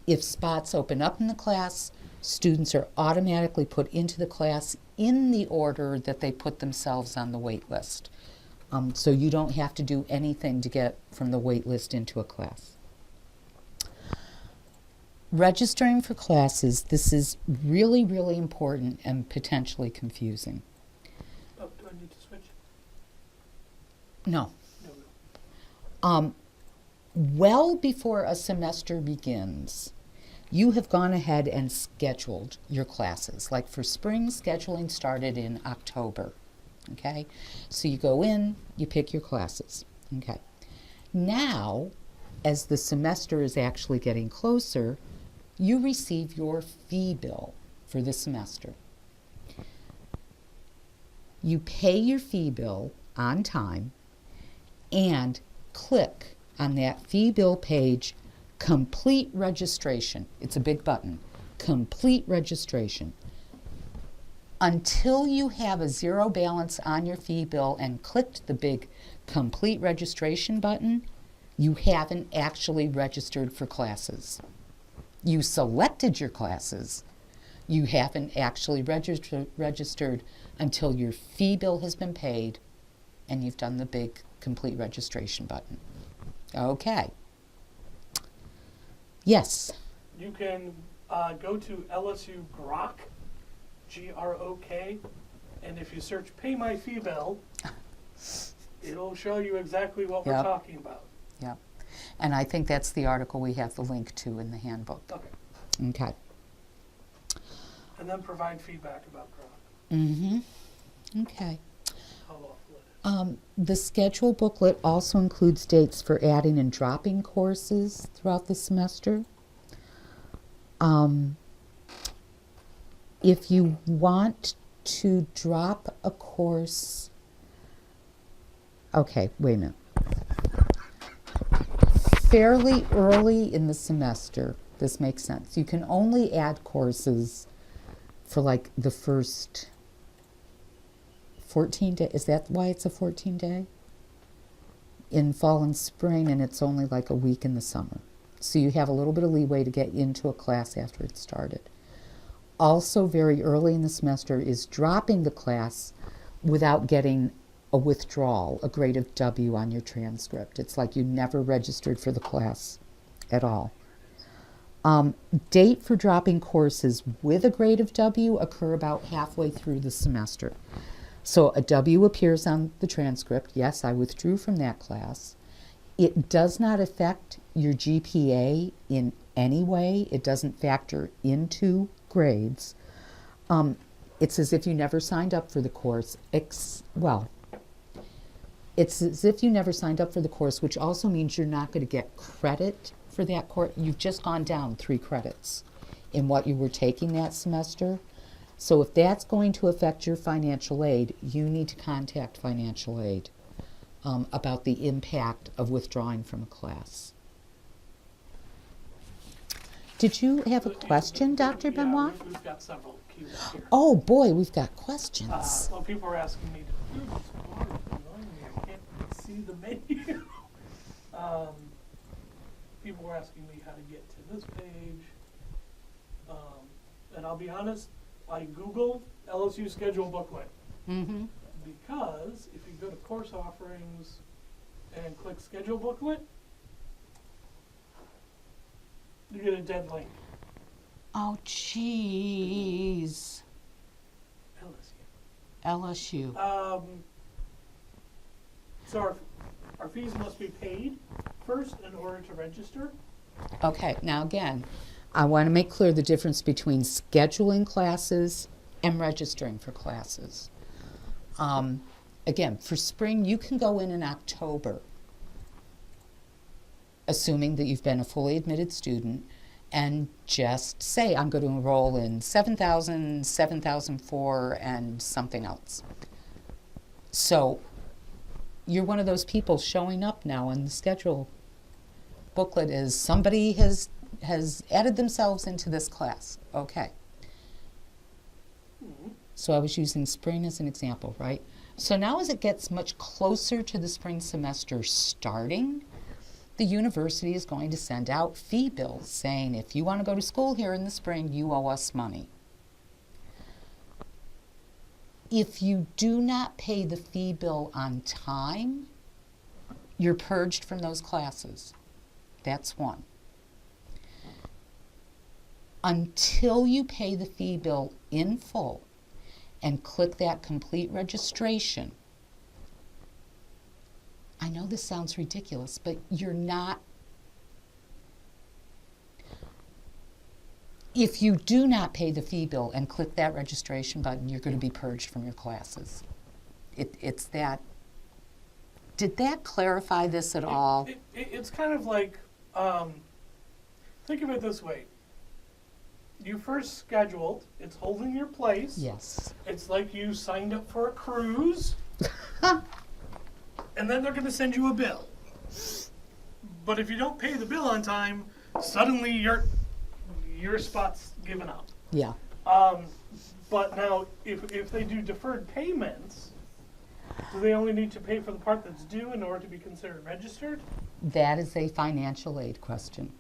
If spots open up in the class, students are automatically put into the class in the order that they put themselves on the wait list. So you don't have to do anything to get from the wait list into a class. Registering for classes, this is really, really important and potentially confusing. Oh, do I need to switch? No. No. Well before a semester begins, you have gone ahead and scheduled your classes. Like for spring, scheduling started in October. Okay? So you go in, you pick your classes. Okay. Now, as the semester is actually getting closer, you receive your fee bill for the semester. You pay your fee bill on time and click on that fee bill page, complete registration. It's a big button, complete registration. Until you have a zero balance on your fee bill and clicked the big complete registration button, you haven't actually registered for classes. You selected your classes. You haven't actually registered until your fee bill has been paid and you've done the big complete registration button. Okay. Yes. You can go to LSU Grok, Grok, and if you search Pay My Fee Bill, it'll show you exactly what we're Yep. talking about. Yeah. And I think that's the article we have the link to in the handbook. Okay. Okay. And then provide feedback about Grok. Mm-hmm. Okay. How awful it is. The schedule booklet also includes dates for adding and dropping courses throughout the semester. If you want to drop a course, okay, wait a minute. Fairly early in the semester, this makes sense. You can only add courses for like the first 14 days. Is that why it's a 14-day? In fall and spring, and it's only like a week in the summer. So you have a little bit of leeway to get into a class after it started. Also, very early in the semester is dropping the class without getting a withdrawal, a grade of W on your transcript. It's like you never registered for the class at all. Date for dropping courses with a grade of W occur about halfway through the semester. So a W appears on the transcript. Yes, I withdrew from that class. It does not affect your GPA in any way. It doesn't factor into grades. It's as if you never signed up for the course. It's as if you never signed up for the course, which also means you're not going to get credit for that course. You've just gone down 3 credits in what you were taking that semester. So if that's going to affect your financial aid, you need to contact financial aid about the impact of withdrawing from a class. Did you have a question, Dr. Benoit? Yeah, we've got several queued up here. Oh boy, we've got questions. Well, people are asking me to do this. I can't see the menu. People were asking me how to get to this page. And I'll be honest, I Googled LSU schedule booklet. Mm-hmm. Because if you go to course offerings and click schedule booklet, you get a dead link. Oh, jeez. LSU. So our fees must be paid first in order to register. Okay, now again, I want to make clear the difference between scheduling classes and registering for classes. Again, for spring, you can go in October, assuming that you've been a fully admitted student, and just say, I'm going to enroll in 7,000, 7,004, and something else. So you're one of those people showing up now, and the schedule booklet is somebody has added themselves into this class. Okay. So I was using spring as an example, right? So now as it gets much closer to the spring semester starting, the university is going to send out fee bills saying, if you want to go to school here in the spring, you owe us money. If you do not pay the fee bill on time, you're purged from those classes. That's one. Until you pay the fee bill in full and click that complete registration, I know this sounds ridiculous, but you're not. If you do not pay the fee bill and click that registration button, you're going to be purged from your classes. It's that. Did that clarify this at all? It's kind of like, think of it this way. You first scheduled, it's holding your place. Yes. It's like you signed up for a cruise, and then they're going to send you a bill. But if you don't pay the bill on time, suddenly your spot's given up. Yeah. But now, if they do deferred payments, do they only need to pay for the part that's due in order to be considered registered? That is a financial aid question.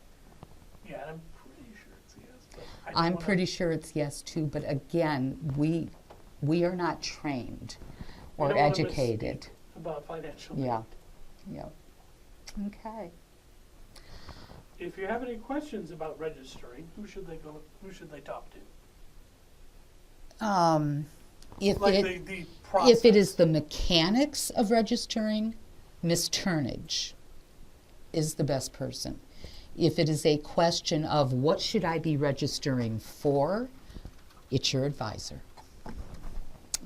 Yeah, I'm pretty sure it's yes. But I'm pretty sure it's yes too, but again, we are not trained or don't wanna educated. misspeak about financial Yeah. aid. Yeah. Okay. If you have any questions about registering, who should they talk to? If Like it the process. if it is the mechanics of registering, Miss Turnage is the best person. If it is a question of what should I be registering for, it's your advisor.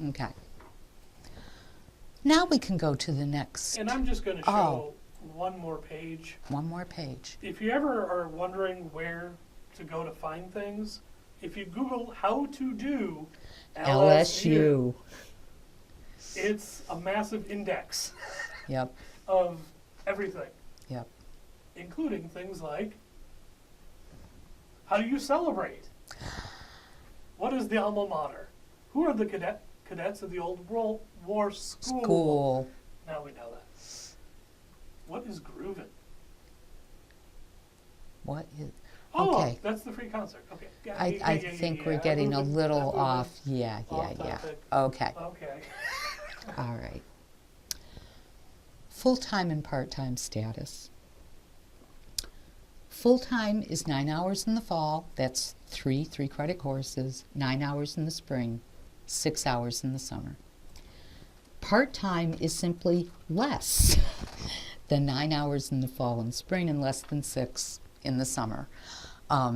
Okay. Now we can go to the next. And I'm just going to show one more page. One more page. If you ever are wondering where to go to find things, if you Google how to do LSU, it's a massive index Yep. of everything, Yep. including things like how do you celebrate? What is the alma mater? Who are the cadets of the old World War School? School. Now we know that. What is groovin'? What is? Oh, Okay. that's the free concert. Okay. Yeah, I think we're getting a little off. Yeah. Off topic. Okay. Okay. All right. Full-time and part-time status. Full-time is 9 hours in the fall. That's three credit courses, 9 hours in the spring, 6 hours in the summer. Part-time is simply less than 9 hours in the fall and spring and less than 6 in the summer.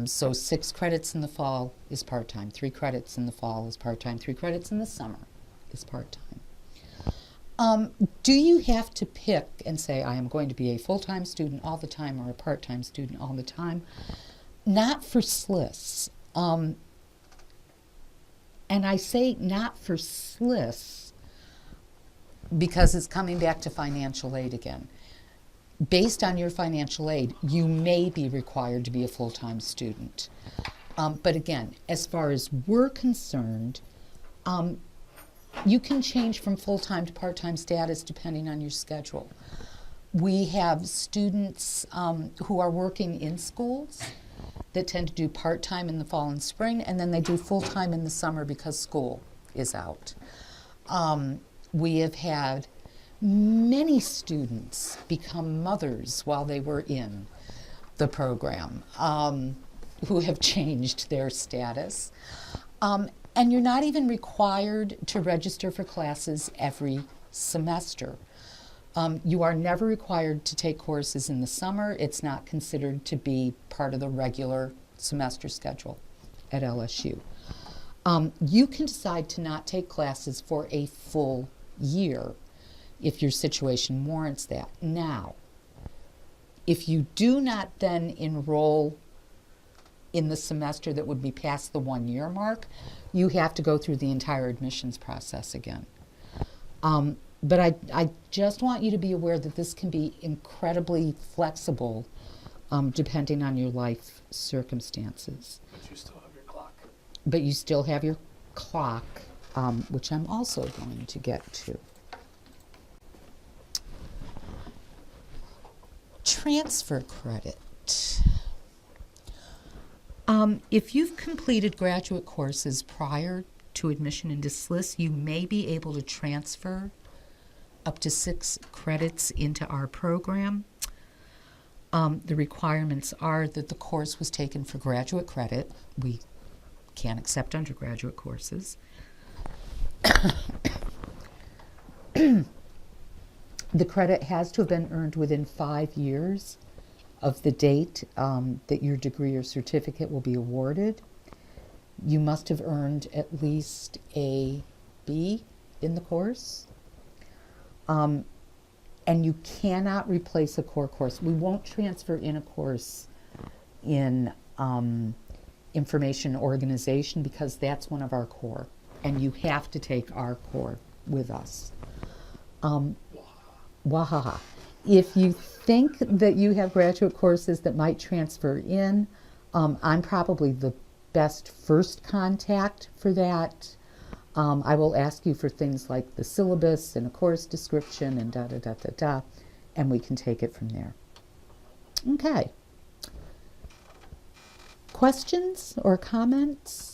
So 6 credits in the fall is part-time, 3 credits in the fall is part-time, 3 credits in the summer is part-time. Do you have to pick and say, I am going to be a full-time student all the time or a part-time student all the time? Not for SLIS. And I say not for SLIS because it's coming back to financial aid again. Based on your financial aid, you may be required to be a full-time student. But again, as far as we're concerned, you can change from full-time to part-time status depending on your schedule. We have students who are working in schools that tend to do part-time in the fall and spring, and then they do full-time in the summer because school is out. We have had many students become mothers while they were in the program who have changed their status. And you're not even required to register for classes every semester. You are never required to take courses in the summer. It's not considered to be part of the regular semester schedule at LSU. You can decide to not take classes for a full year if your situation warrants that. Now, if you do not then enroll in the semester that would be past the 1 year mark, you have to go through the entire admissions process again. But I just want you to be aware that this can be incredibly flexible depending on your life circumstances. But you still have your clock. But you still have your clock which I'm also going to get to. Transfer credit. If you've completed graduate courses prior to admission into SLIS, you may be able to transfer up to 6 credits into our program. The requirements are that the course was taken for graduate credit. We can't accept undergraduate courses. The credit has to have been earned within 5 years of the date that your degree or certificate will be awarded. You must have earned at least a B in the course. And you cannot replace a core course. We won't transfer in a course in information organization because that's one of our core. And you have to take our core with us. Wahaha. If you think that you have graduate courses that might transfer in, I'm probably the best first contact for that. I will ask you for things like the syllabus and a course description and da-da-da-da-da, and we can take it from there. Okay. Questions or comments?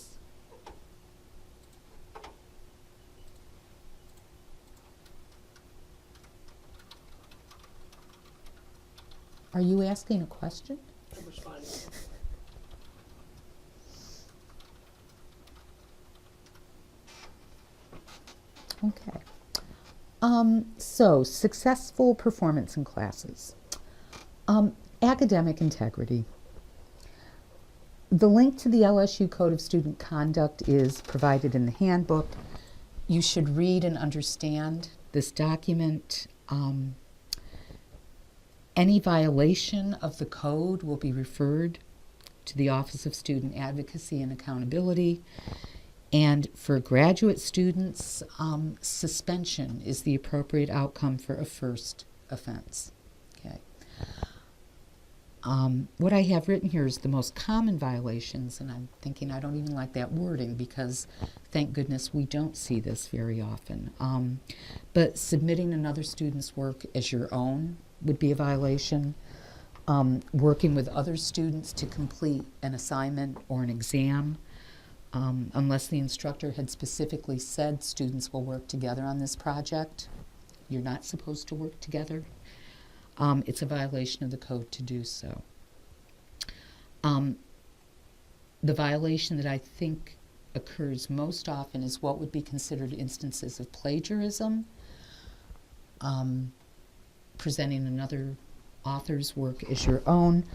Are you asking a question? I'm responding. Okay. So, successful performance in classes. Academic integrity. The link to the LSU Code of Student Conduct is provided in the handbook. You should read and understand this document. Any violation of the code will be referred to the Office of Student Advocacy and Accountability. And for graduate students, suspension is the appropriate outcome for a first offense. Okay. What I have written here is the most common violations, and I'm thinking I don't even like that wording because thank goodness we don't see this very often. But submitting another student's work as your own would be a violation. Working with other students to complete an assignment or an exam, unless the instructor had specifically said students will work together on this project. You're not supposed to work together. It's a violation of the code to do so. The violation that I think occurs most often is what would be considered instances of plagiarism. Presenting another author's work as your own.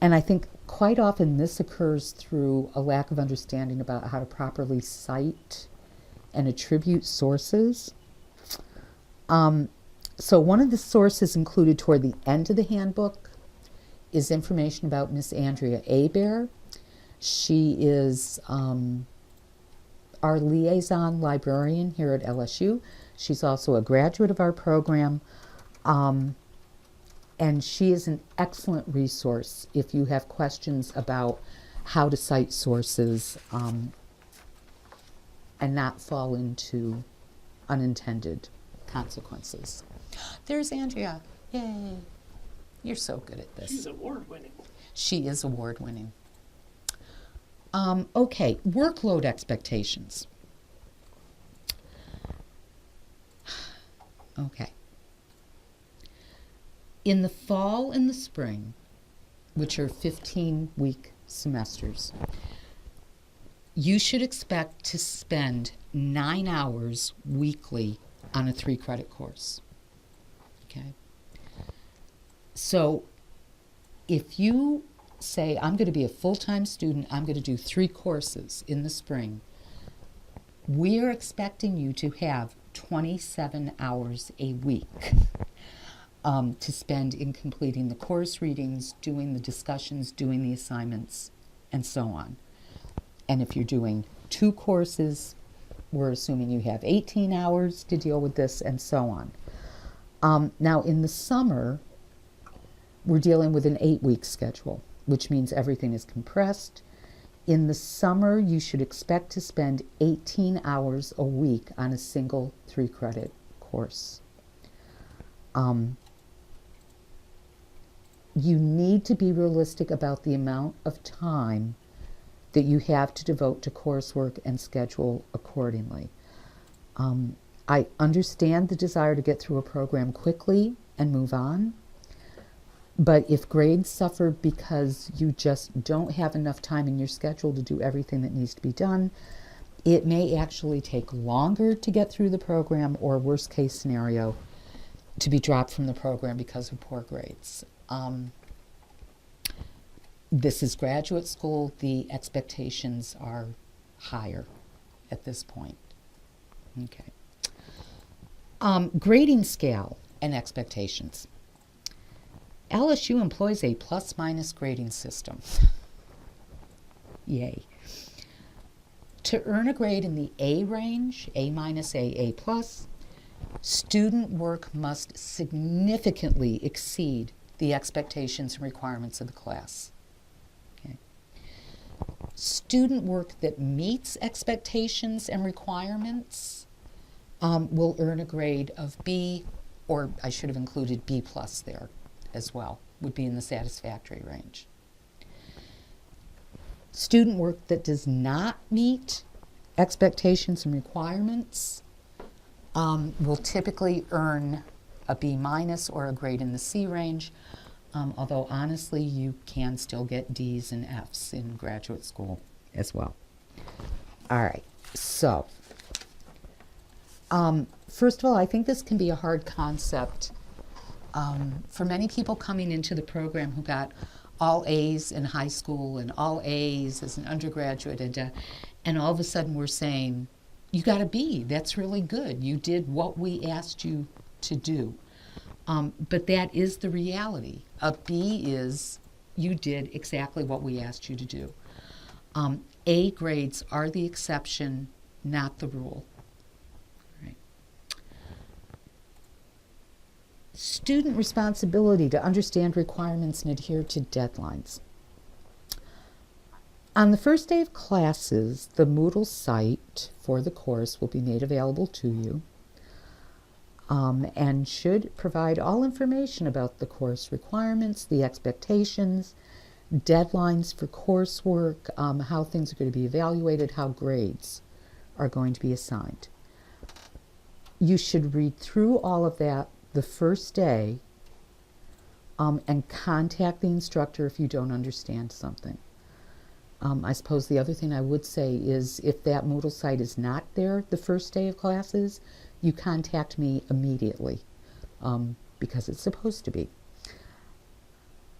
And I think quite often this occurs through a lack of understanding about how to properly cite and attribute sources. So one of the sources included toward the end of the handbook is information about Miss Andrea Hebert. She is our liaison librarian here at LSU. She's also a graduate of our program. And she is an excellent resource if you have questions about how to cite sources and not fall into unintended consequences. There's Andrea. Yay. You're so good at this. She's award-winning. She is award-winning. Okay, workload expectations. Okay. In the fall and the spring, which are 15-week semesters, you should expect to spend 9 hours weekly on a 3-credit course. Okay? So if you say, I'm going to be a full-time student, I'm going to do 3 courses in the spring, we are expecting you to have 27 hours a week to spend in completing the course readings, doing the discussions, doing the assignments, and so on. And if you're doing 2 courses, we're assuming you have 18 hours to deal with this, and so on. Now, in the summer, we're dealing with an 8-week schedule, which means everything is compressed, In the summer, you should expect to spend 18 hours a week on a single 3-credit course. You need to be realistic about the amount of time that you have to devote to coursework and schedule accordingly. I understand the desire to get through a program quickly and move on, but if grades suffer because you just don't have enough time in your schedule to do everything that needs to be done, it may actually take longer to get through the program, or worst case scenario, to be dropped from the program because of poor grades. This is graduate school. The expectations are higher at this point. Okay. Grading scale and expectations. LSU employs a plus-minus grading system. Yay. To earn a grade in the A range, A minus, A plus, student work must significantly exceed the expectations and requirements of the class. Okay. Student work that meets expectations and requirements will earn a grade of B, or I should have included B plus there as well, would be in the satisfactory range. Student work that does not meet expectations and requirements will typically earn a B minus or a grade in the C range, although honestly you can still get D's and F's in graduate school as well. All right, so first of all, I think this can be a hard concept for many people coming into the program who got all A's in high school and all A's as an undergraduate, and all of a sudden we're saying, you got a B, that's really good. You did what we asked you to do. But that is the reality. A B is you did exactly what we asked you to do. A grades are the exception, not the rule. Right. Student responsibility to understand requirements and adhere to deadlines. On the first day of classes, the Moodle site for the course will be made available to you and should provide all information about the course requirements, the expectations, deadlines for coursework, how things are going to be evaluated, how grades are going to be assigned. You should read through all of that the first day and contact the instructor if you don't understand something. I suppose the other thing I would say is if that Moodle site is not there the first day of classes, you contact me immediately because it's supposed to be.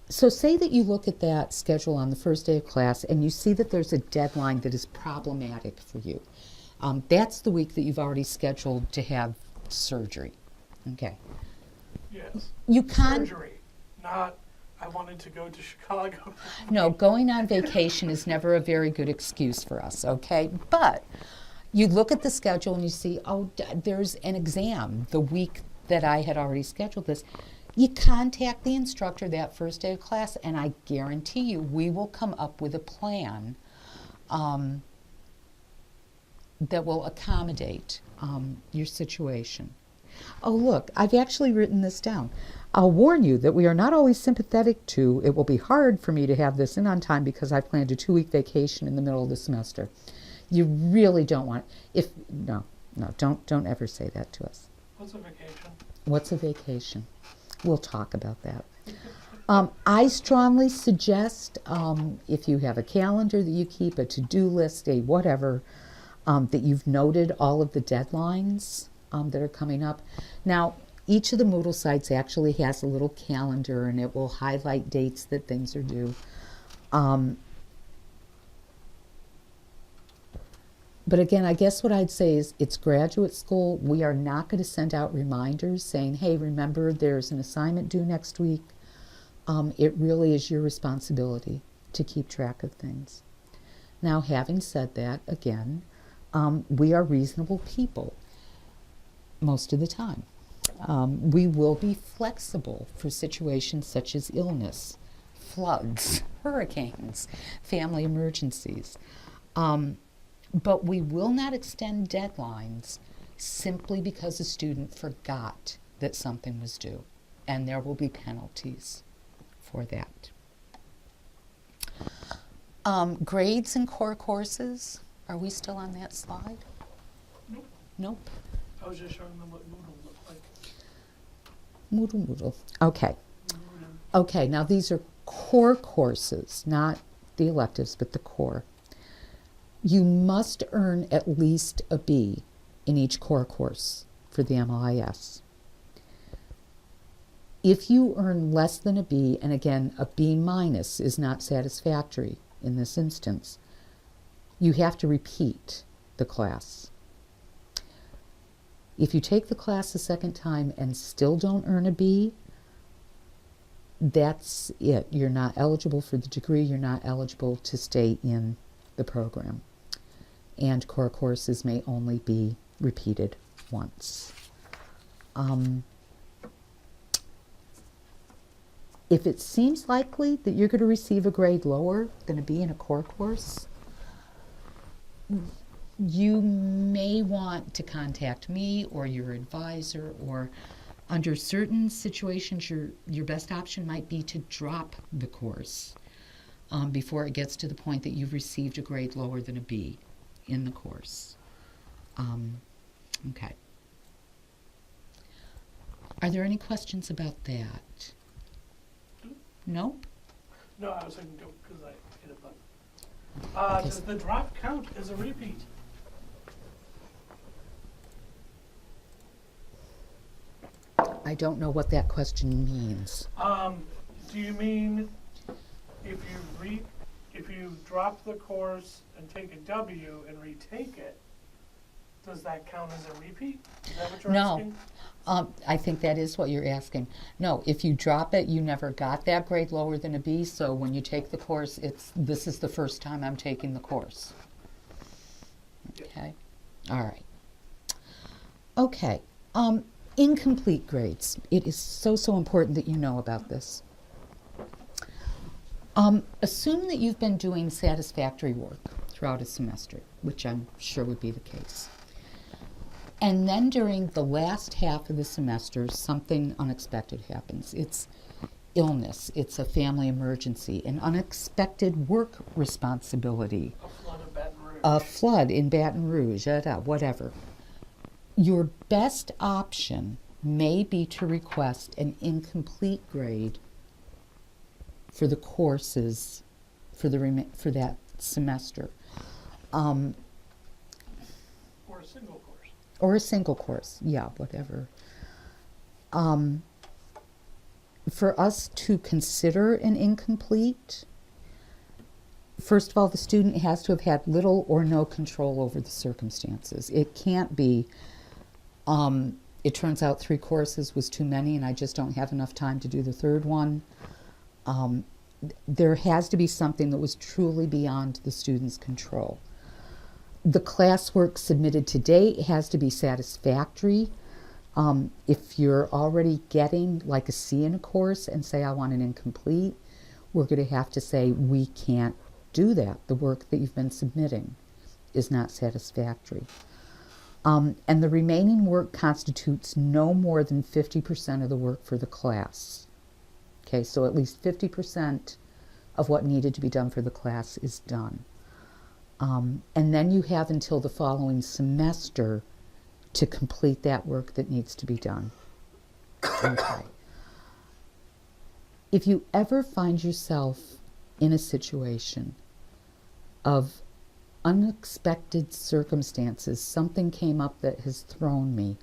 So say that you look at that schedule on the first day of class and you see that there's a deadline that is problematic for you. That's the week that you've already scheduled to have surgery. Okay. Yes. Surgery, not I wanted to go to Chicago. No, going on vacation is never a very good excuse for us, okay? But you look at the schedule and you see, oh, there's an exam the week that I had already scheduled this. You contact the instructor that first day of class, and I guarantee you we will come up with a plan that will accommodate your situation. Oh, look, I've actually written this down. I'll warn you that we are not always sympathetic to, it will be hard for me to have this in on time because I planned a 2-week vacation in the middle of the semester. You really don't want, don't ever say that to us. What's a vacation? What's a vacation? We'll talk about that. I strongly suggest, if you have a calendar that you keep, a to-do list, a whatever, that you've noted all of the deadlines that are coming up. Now, each of the Moodle sites actually has a little calendar and it will highlight dates that things are due. But again, I guess what I'd say is it's graduate school. We are not going to send out reminders saying, hey, remember there's an assignment due next week. It really is your responsibility to keep track of things. Now, having said that, again, we are reasonable people most of the time. We will be flexible for situations such as illness, floods, hurricanes, family emergencies. But we will not extend deadlines simply because a student forgot that something was due, and there will be penalties for that. Grades and core courses, are we still on that slide? Nope. Nope. I was just showing them what Moodle looked like. Moodle. Okay. Moodle. Okay, now these are core courses, not the electives, but the core. You must earn at least a B in each core course for the MLIS. If you earn less than a B, and again, a B minus is not satisfactory in this instance, you have to repeat the class. If you take the class a second time and still don't earn a B, that's it. You're not eligible for the degree. You're not eligible to stay in the program. And core courses may only be repeated once. If it seems likely that you're going to receive a grade lower than a B in a core course, you may want to contact me or your advisor, or under certain situations your best option might be to drop the course before it gets to the point that you've received a grade lower than a B in the course. Okay. Are there any questions about that? Nope. No, I was saying no because I hit a button. Does the drop count as a repeat? I don't know what that question means. Do you mean if you drop the course and take a W and retake it, does that count as a repeat? Is that what you're asking? I think that is what you're asking. No, if you drop it, you never got that grade lower than a B, so when you take the course, this is the first time I'm taking the course. Okay? All right. Okay. Incomplete grades. It is so important that you know about this. Assume that you've been doing satisfactory work throughout a semester, which I'm sure would be the case. And then during the last half of the semester, something unexpected happens. It's illness, it's a family emergency, an unexpected work responsibility. A flood of Baton Rouge. A flood in Baton Rouge, whatever. Your best option may be to request an incomplete grade for the courses for that semester. Or a single course. Or a single course, yeah, whatever. For us to consider an incomplete, first of all, the student has to have had little or no control over the circumstances. It can't be, it turns out 3 courses was too many and I just don't have enough time to do the third one. There has to be something that was truly beyond the student's control. The classwork submitted to date has to be satisfactory. If you're already getting like a C in a course and say I want an incomplete, we're going to have to say we can't do that. The work that you've been submitting is not satisfactory. And the remaining work constitutes no more than 50% of the work for the class. Okay, so at least 50% of what needed to be done for the class is done. And then you have until the following semester to complete that work that needs to be done. Okay. If you ever find yourself in a situation of unexpected circumstances, something came up that has thrown me,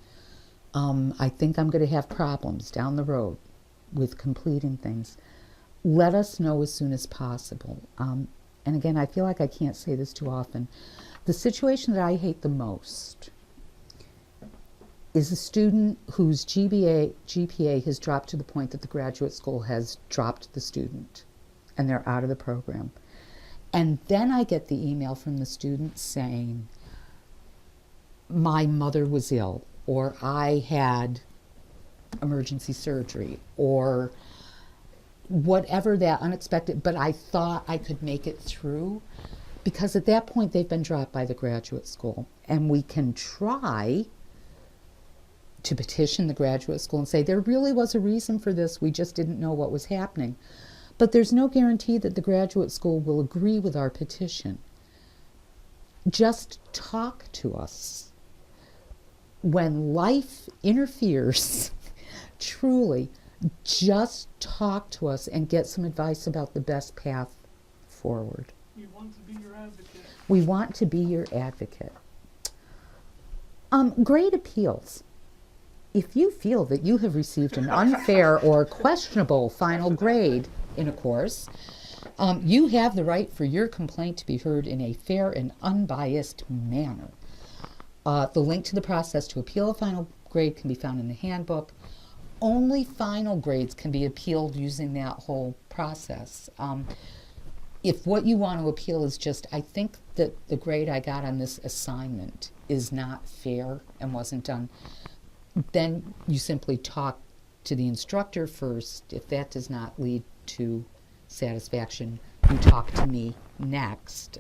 I think I'm going to have problems down the road with completing things, let us know as soon as possible. And again, I feel like I can't say this too often. The situation that I hate the most is a student whose GPA has dropped to the point that the graduate school has dropped the student and they're out of the program. And then I get the email from the student saying, my mother was ill, or I had emergency surgery, or whatever that unexpected, but I thought I could make it through, because at that point they've been dropped by the graduate school, and we can try to petition the graduate school and say there really was a reason for this, we just didn't know what was happening. But there's no guarantee that the graduate school will agree with our petition. Just talk to us. When life interferes, truly, just talk to us and get some advice about the best path forward. We want to be your advocate. We want to be your advocate. Grade appeals. If you feel that you have received an unfair or questionable final grade in a course, you have the right for your complaint to be heard in a fair and unbiased manner. The link to the process to appeal a final grade can be found in the handbook. Only final grades can be appealed using that whole process. If what you want to appeal is just, I think that the grade I got on this assignment is not fair and wasn't done, then you simply talk to the instructor first. If that does not lead to satisfaction, you talk to me next.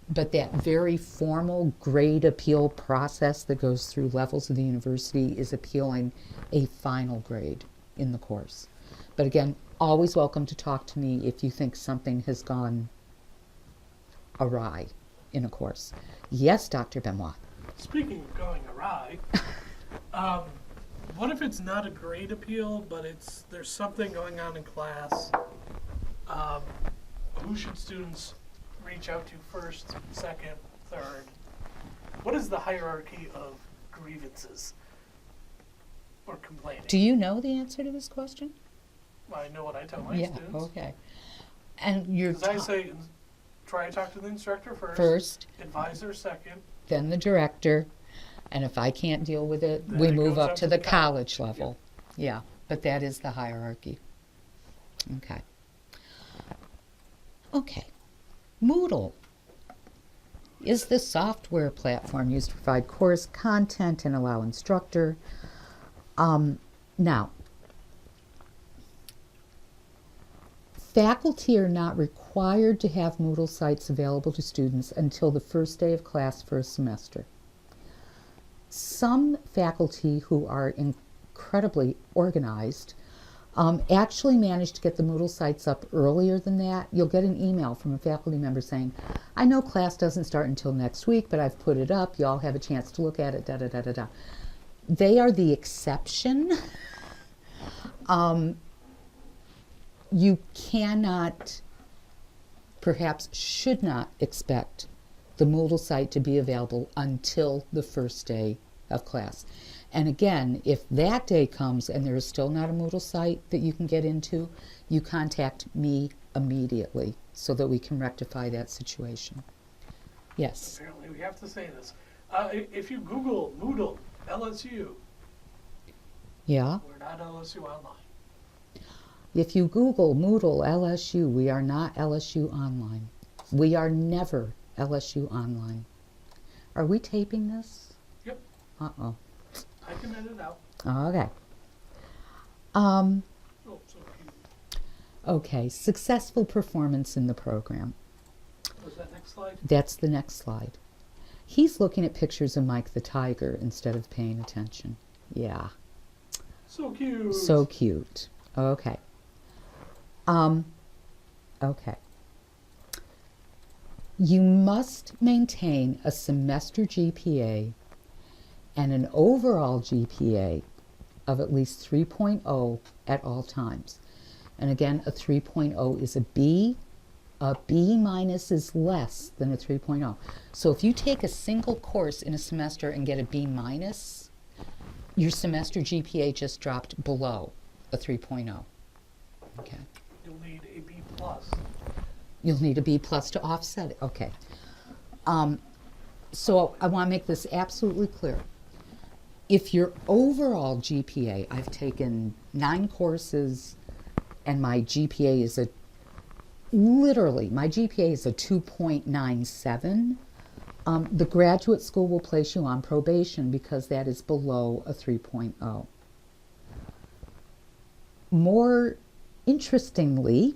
But that very formal grade appeal process that goes through levels of the university is appealing a final grade in the course. But again, always welcome to talk to me if you think something has gone awry in a course. Yes, Dr. Benoit. Speaking of going awry, what if it's not a grade appeal, but there's something going on in class? Who should students reach out to first, second, third? What is the hierarchy of grievances or complaining? Do you know the answer to this question? I know what I tell my Yeah, students. okay. And you're Because I say, try to talk to the instructor first, advisor second. then the director, and if I can't deal with it, Then we it move goes up up to to the the college college. level. Yeah, but that is the hierarchy. Okay. Okay. Moodle is the software platform used to provide course content and allow instructor. Now, faculty are not required to have Moodle sites available to students until the first day of class for a semester. Some faculty who are incredibly organized actually manage to get the Moodle sites up earlier than that. You'll get an email from a faculty member saying, I know class doesn't start until next week, but I've put it up. You all have a chance to look at it, da-da-da-da-da. They are the exception. You cannot, perhaps should not expect the Moodle site to be available until the first day of class. And again, if that day comes and there is still not a Moodle site that you can get into, you contact me immediately so that we can rectify that situation. Yes. Apparently we have to say this. If you Google Moodle LSU, Yeah. we're not LSU Online. If you Google Moodle LSU, we are not LSU Online. We are never LSU Online. Are we taping this? Yep, Uh-oh. I can edit out. Okay. Oh, so cute. Okay, successful performance in the program. Was that next slide? That's the next slide. He's looking at pictures of Mike the Tiger instead of paying attention. Yeah, So cute. so cute. Okay. Okay. You must maintain a semester GPA and an overall GPA of at least 3.0 at all times. And again, a 3.0 is a B. A B minus is less than a 3.0. So if you take a single course in a semester and get a B minus, your semester GPA just dropped below a 3.0. Okay. You'll need a B plus. You'll need a B plus to offset it. Okay. So I want to make this absolutely clear. If your overall GPA, I've taken 9 courses and my GPA is literally, my GPA is a 2.97, the graduate school will place you on probation because that is below a 3.0. More Interestingly,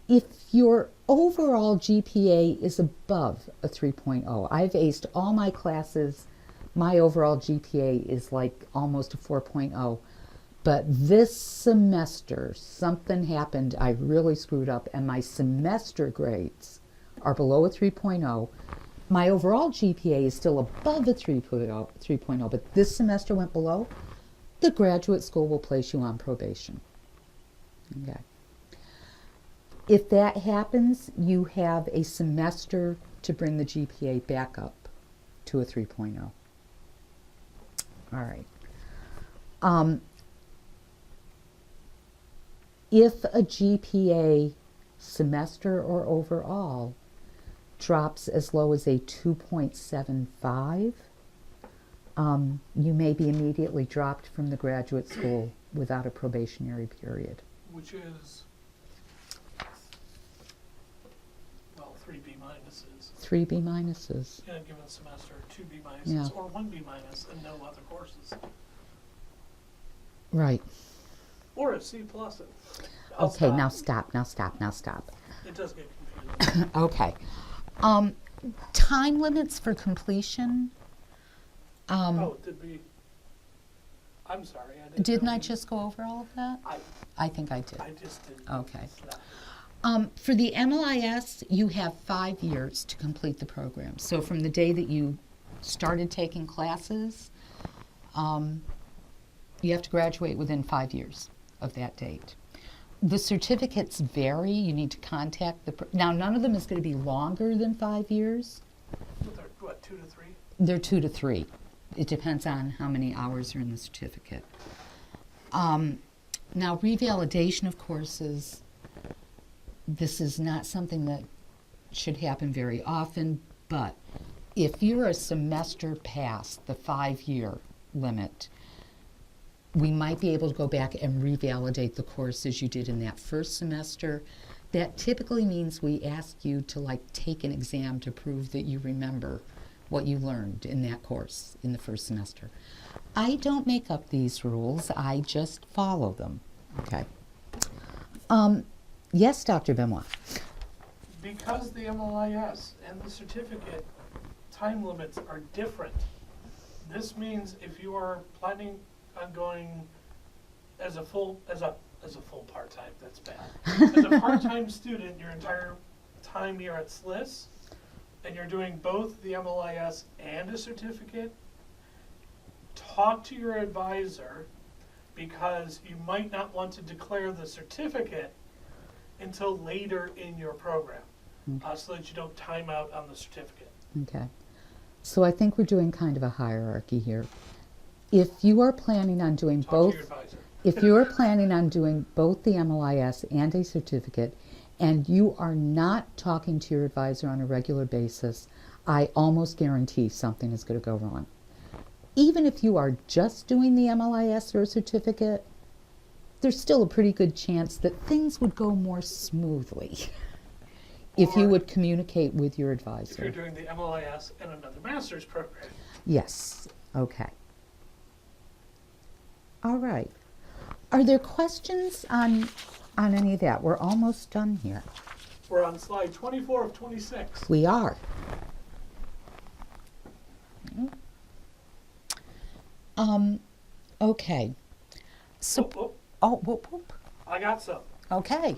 if your overall GPA is above a 3.0, I've aced all my classes, my overall GPA is like almost a 4.0. But this semester, something happened, I really screwed up, and my semester grades are below a 3.0. My overall GPA is still above a 3.0, but this semester went below. The graduate school will place you on probation. Okay. If that happens, you have a semester to bring the GPA back up to a 3.0. All right. If a GPA semester or overall drops as low as a 2.75, you may be immediately dropped from the graduate school without a probationary period. Which is, well, 3B minuses 3B minuses. in a given semester, 2B minuses, Yeah. or 1B minus, and no other courses. Right. Or a C plus. Okay, now stop. It does get confusing. Okay. Time limits for completion. Oh, did we? I'm sorry. Didn't know I we- just go over all of that? I think I did. I just didn't. Okay. notice that. For the MLIS, you have 5 years to complete the program. So from the day that you started taking classes, you have to graduate within 5 years of that date. The certificates vary. You need to contact now, none of them is going to be longer than 5 years. But they're, what, 2 to 3? They're 2 to 3. It depends on how many hours are in the certificate. Now, revalidation of courses, this is not something that should happen very often, but if you're a semester past the 5-year limit, we might be able to go back and revalidate the courses you did in that first semester. That typically means we ask you to take an exam to prove that you remember what you learned in that course in the first semester. I don't make up these rules, I just follow them. Okay. Yes, Dr. Benoit. Because the MLIS and the certificate time limits are different, this means if you are planning on going as a full part-time, that's bad. As a part-time student, your entire time here at SLIS, and you're doing both the MLIS and a certificate, talk to your advisor, because you might not want to declare the certificate until later in your program, so that you don't time out on the certificate. Okay. So I think we're doing kind of a hierarchy here. If you are planning on doing Talk both, to your advisor. if you are planning on doing both the MLIS and a certificate, and you are not talking to your advisor on a regular basis, I almost guarantee something is going to go wrong. Even if you are just doing the MLIS or a certificate, there's still a pretty good chance that things would go more smoothly if you Or would communicate with your If you're advisor. doing the MLIS and another master's program. Yes. Okay. All right. Are there questions on any of that? We're almost done here. We're on slide 24 of 26. We are. Okay. So, Whoop, whoop. oh, whoop, whoop. I got some. Okay.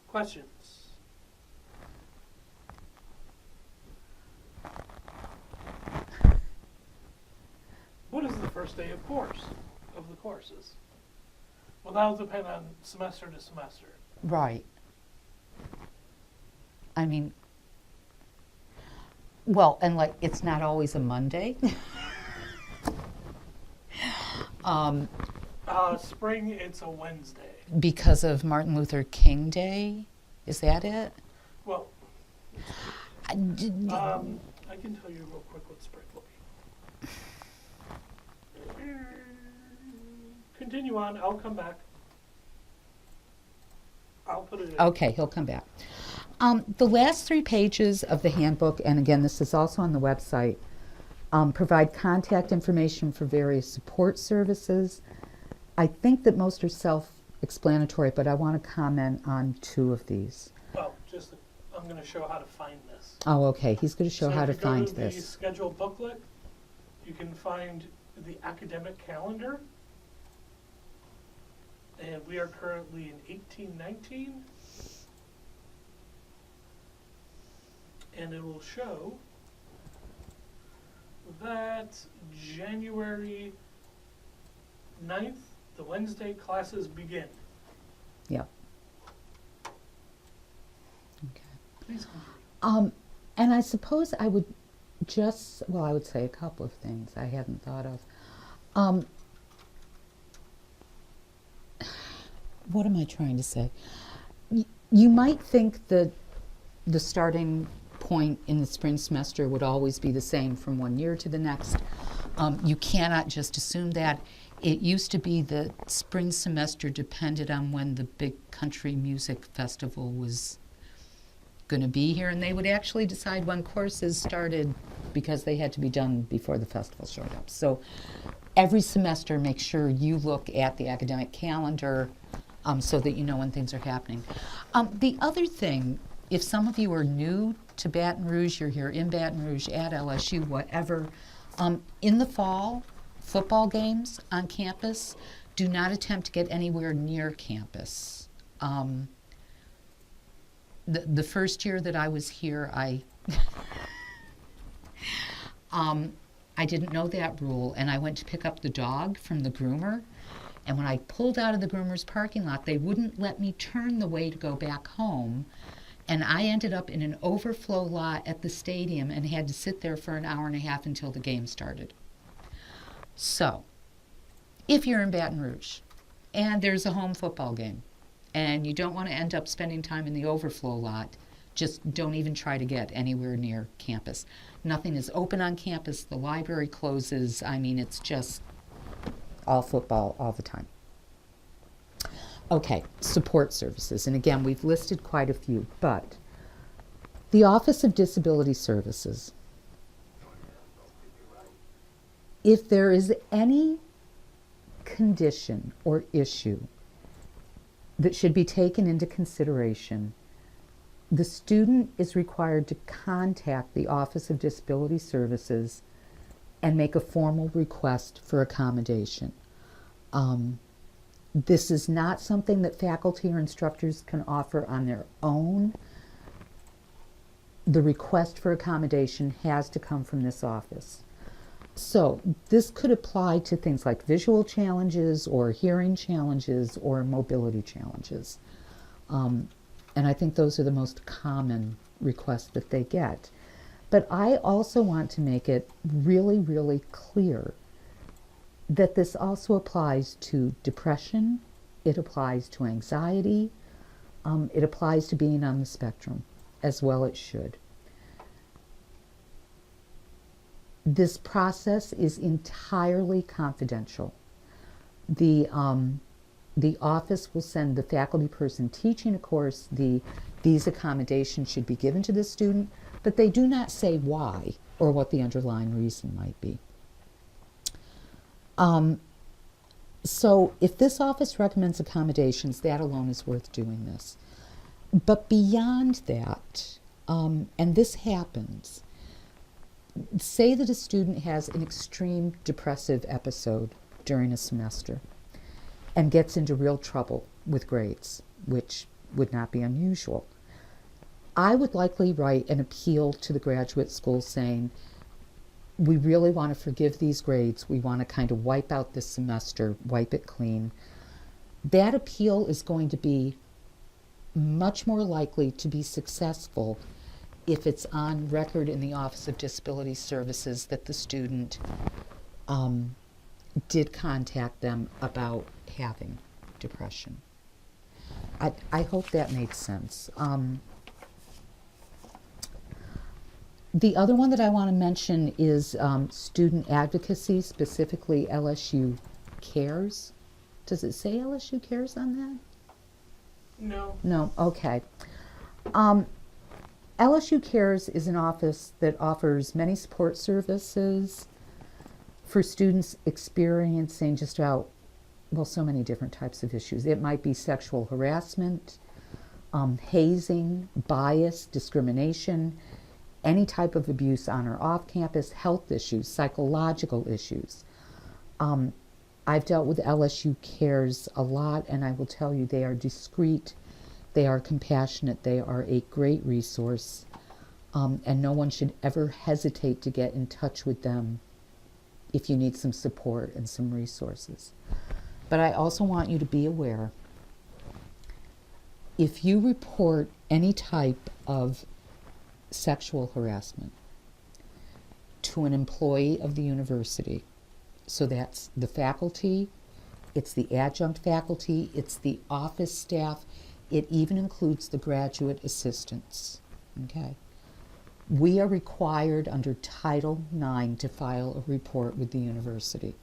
Questions? What is the first day of the courses? Well, that'll depend on semester to semester. Right. I mean, well, and it's not always a Monday. Spring, it's a Wednesday. Because of Martin Luther King Day? Is that it? Well, I did- I can tell you real quick what spring will be. Continue on, I'll come back. I'll put it in. Okay, he'll come back. The last 3 pages of the handbook, and again, this is also on the website, Provide contact information for various support services. I think that most are self-explanatory, but I want to comment on two of these. Oh, I'm going to show how to find this. Oh, okay. He's going to show how to find So if you go to the this. schedule booklet, you can find the academic calendar. And we are currently in 1819. And it will show that January 9th, the Wednesday, classes begin. Yeah. Okay. Please continue. And I suppose I would I would say a couple of things I hadn't thought of. What am I trying to say? You might think that the starting point in the spring semester would always be the same from one year to the next. You cannot just assume that. It used to be that spring semester depended on when the big country music festival was going to be here, and they would actually decide when courses started because they had to be done before the festival showed up. So every semester, make sure you look at the academic calendar so that you know when things are happening. The other thing, if some of you are new to Baton Rouge, you're here in Baton Rouge, at LSU, whatever, in the fall, football games on campus, do not attempt to get anywhere near campus. The first year that I was here, I didn't know that rule, and I went to pick up the dog from the groomer, and when I pulled out of the groomer's parking lot, they wouldn't let me turn the way to go back home, and I ended up in an overflow lot at the stadium and had to sit there for an hour and a half until the game started. So, if you're in Baton Rouge and there's a home football game and you don't want to end up spending time in the overflow lot, just don't even try to get anywhere near campus. Nothing is open on campus. The library closes. I mean, it's just all football all the time. Okay, support services. And again, we've listed quite a few, but the Office of Disability Services. If there is any condition or issue that should be taken into consideration, the student is required to contact the Office of Disability Services and make a formal request for accommodation. This is not something that faculty or instructors can offer on their own. The request for accommodation has to come from this office. So this could apply to things like visual challenges or hearing challenges or mobility challenges. And I think those are the most common requests that they get. But I also want to make it really, really clear that this also applies to depression, it applies to anxiety, it applies to being on the spectrum, as well it should. This process is entirely confidential. The office will send the faculty person teaching a course these accommodations should be given to the student, but they do not say why or what the underlying reason might be. So if this office recommends accommodations, that alone is worth doing this. But beyond that, and this happens, say that a student has an extreme depressive episode during a semester and gets into real trouble with grades, which would not be unusual. I would likely write an appeal to the graduate school saying, we really want to forgive these grades. We want to kind of wipe out this semester, wipe it clean. That appeal is going to be much more likely to be successful if it's on record in the Office of Disability Services that the student did contact them about having depression. I hope that makes sense. The other one that I want to mention is student advocacy, specifically LSU Cares. Does it say LSU Cares on that? No. No, okay. LSU Cares is an office that offers many support services for students experiencing just about, well, so many different types of issues. It might be sexual harassment, hazing, bias, discrimination, any type of abuse on or off campus, health issues, psychological issues. I've dealt with LSU Cares a lot, and I will tell you they are discreet, they are compassionate, they are a great resource, and no one should ever hesitate to get in touch with them if you need some support and some resources. But I also want you to be aware, if you report any type of sexual harassment to an employee of the university, so that's the faculty, it's the adjunct faculty, it's the office staff, it even includes the graduate assistants, okay? We are required under Title IX to file a report with the university.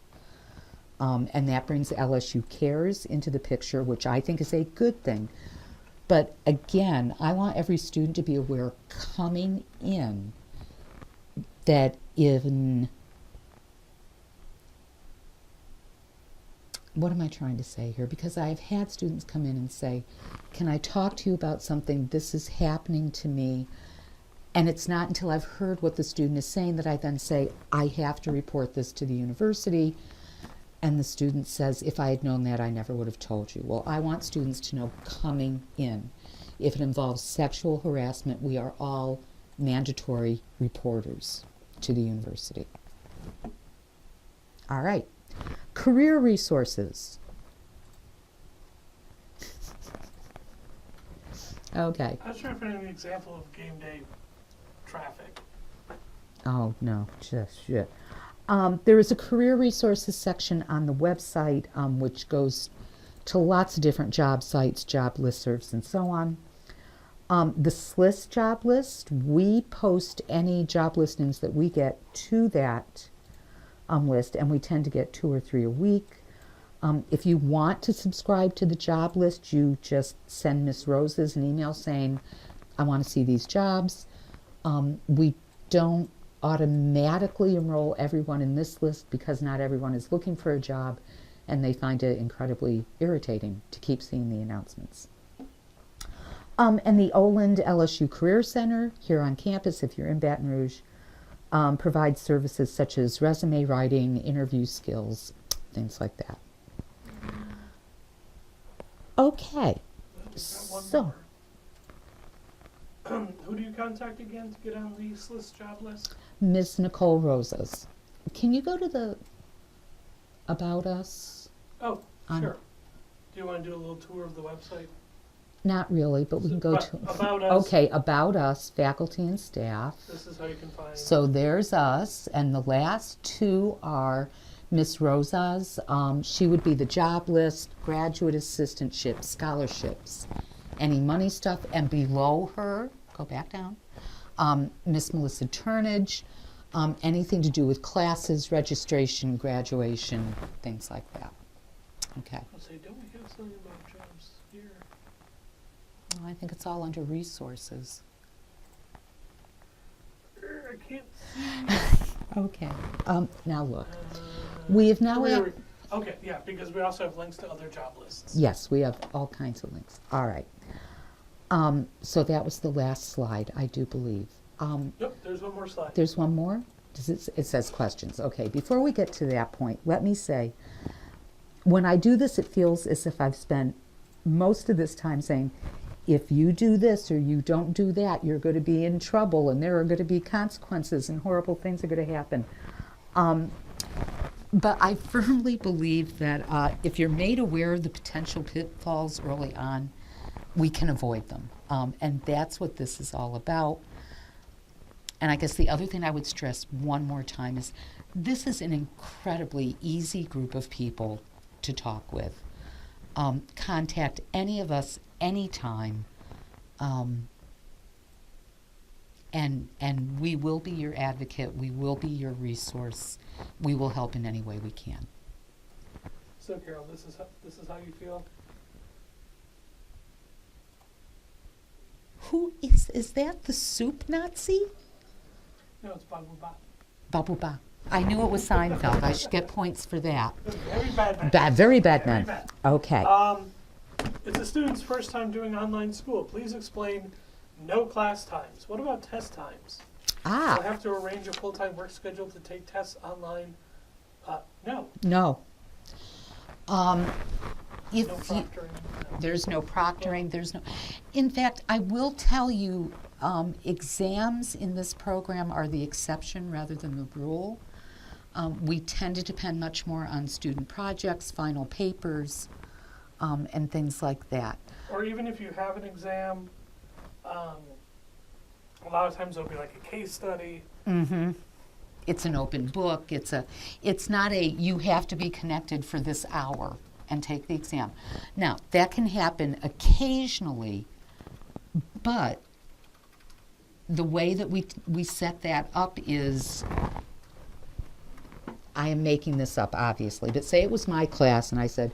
And that brings LSU Cares into the picture, which I think is a good thing. But again, I want every student to be aware coming in that what am I trying to say here? Because I've had students come in and say, can I talk to you about something? This is happening to me. And it's not until I've heard what the student is saying that I then say, I have to report this to the university. And the student says, if I had known that, I never would have told you. Well, I want students to know coming in. If it involves sexual harassment, we are all mandatory reporters to the university. All right. Career resources. Okay. I was trying to find an example of game day traffic. Oh, no, just shit. There is a career resources section on the website which goes to lots of different job sites, job listservs, and so on. The SLIS job list, we post any job listings that we get to that list, and we tend to get 2 or 3 a week. If you want to subscribe to the job list, you just send Miss Roses an email saying, I want to see these jobs. We don't automatically enroll everyone in this list because not everyone is looking for a job, and they find it incredibly irritating to keep seeing the announcements. And the Oland LSU Career Center here on campus, if you're in Baton Rouge, provides services such as resume writing, interview skills, things like that. Okay, so who do you contact again to get on the SLIS job list? Miss Nicole Rosas. Can you go to the About Us? Oh, sure. Do you want to do a little tour of the website? Not really, but we can go to About Us. Okay, About Us, faculty and staff. This is how you can find. So there's us, and the last 2 are Miss Rosas. She would be the job list, graduate assistantship, scholarships, any money stuff, and below her, go back down, Miss Melissa Turnage, anything to do with classes, registration, graduation, things like that. Okay. I'll say, don't we have something about jobs here? Well, I think it's all under resources. I can't see. Okay. Now look, we have now. Okay, yeah, because we also have links to other job lists. Yes, we have all kinds of links. All right. So that was the last slide, I do believe. Yep, there's one more slide. There's one more? It says questions. Okay, before we get to that point, let me say, when I do this, it feels as if I've spent most of this time saying, if you do this or you don't do that, you're going to be in trouble and there are going to be consequences and horrible things are going to happen. But I firmly believe that if you're made aware of the potential pitfalls early on, we can avoid them. And that's what this is all about. And I guess the other thing I would stress one more time is this is an incredibly easy group of people to talk with. Contact any of us anytime. And we will be your advocate. We will be your resource. We will help in any way we can. So, Carol, this is how you feel? Who is that the soup Nazi? No, it's Babuba. Babuba. I knew it was Seinfeld. I should get points for that. Very bad man. Very bad Very man. bad. Okay. It's a student's first time doing online school. Please explain no class times. What about test times? Do I have to arrange a full-time work schedule to take tests online? No. No. If No you, proctoring. No. there's no proctoring, there's no. In fact, I will tell you, exams in this program are the exception rather than the rule. We tend to depend much more on student projects, final papers, and things like that. Or even if you have an exam, a lot of times it'll be like a case study. Mm-hmm. It's an open book. It's not a, you have to be connected for this hour and take the exam. Now, that can happen occasionally, but the way that we set that up is, I am making this up obviously, but say it was my class and I said,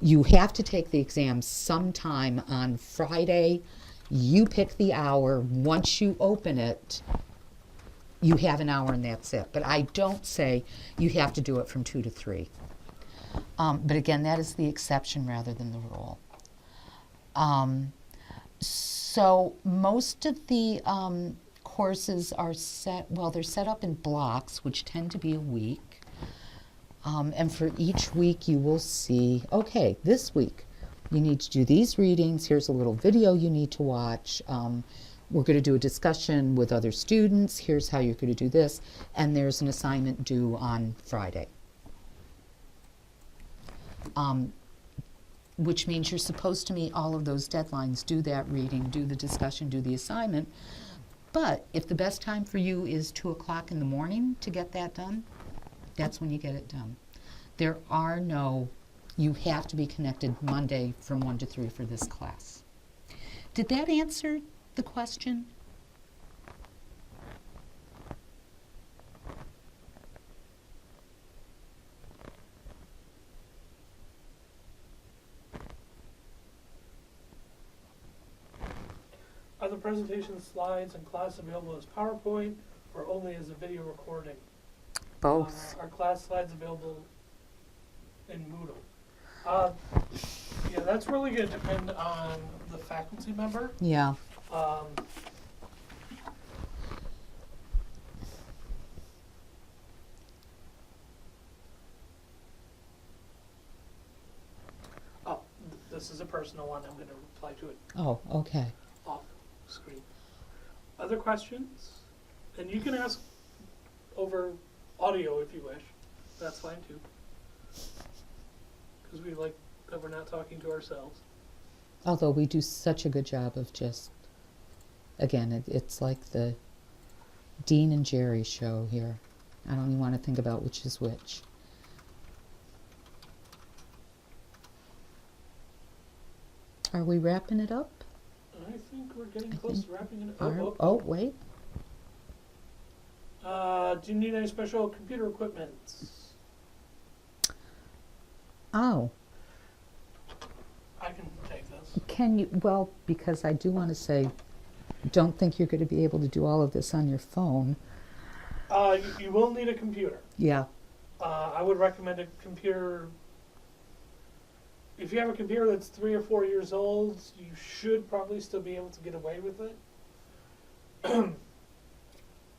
you have to take the exam sometime on Friday. You pick the hour. Once you open it, you have an hour and that's it. But I don't say you have to do it from 2 to 3. But again, that is the exception rather than the rule. So most of the courses are they're set up in blocks, which tend to be a week. And for each week you will see, okay, this week you need to do these readings. Here's a little video you need to watch. We're going to do a discussion with other students. Here's how you're going to do this. And there's an assignment due on Friday. Which means you're supposed to meet all of those deadlines, do that reading, do the discussion, do the assignment. But if the best time for you is 2 o'clock in the morning to get that done, that's when you get it done. There are no, you have to be connected Monday from 1 to 3 for this class. Did that answer the question? Are the presentation slides and class available as PowerPoint or only as a video recording? Both. Are class slides available in Moodle? Yeah, that's really going to depend on the faculty member. Yeah. This is a personal one. I'm going to reply to it Oh, okay. off screen. Other questions? And you can ask over audio if you wish. That's fine too. Because we like that we're not talking to ourselves. Although we do such a good job of just, again, it's like the Dean and Jerry show here. I don't even want to think about which is which. Are we wrapping it up? I think we're getting close to wrapping it up. Oh, wait. Do you need any special computer equipment? Oh, I can take this. can you, well, because I do want to say, don't think you're going to be able to do all of this on your phone. You will need a computer. Yeah. I would recommend a computer. If you have a computer that's 3 or 4 years old, you should probably still be able to get away with it.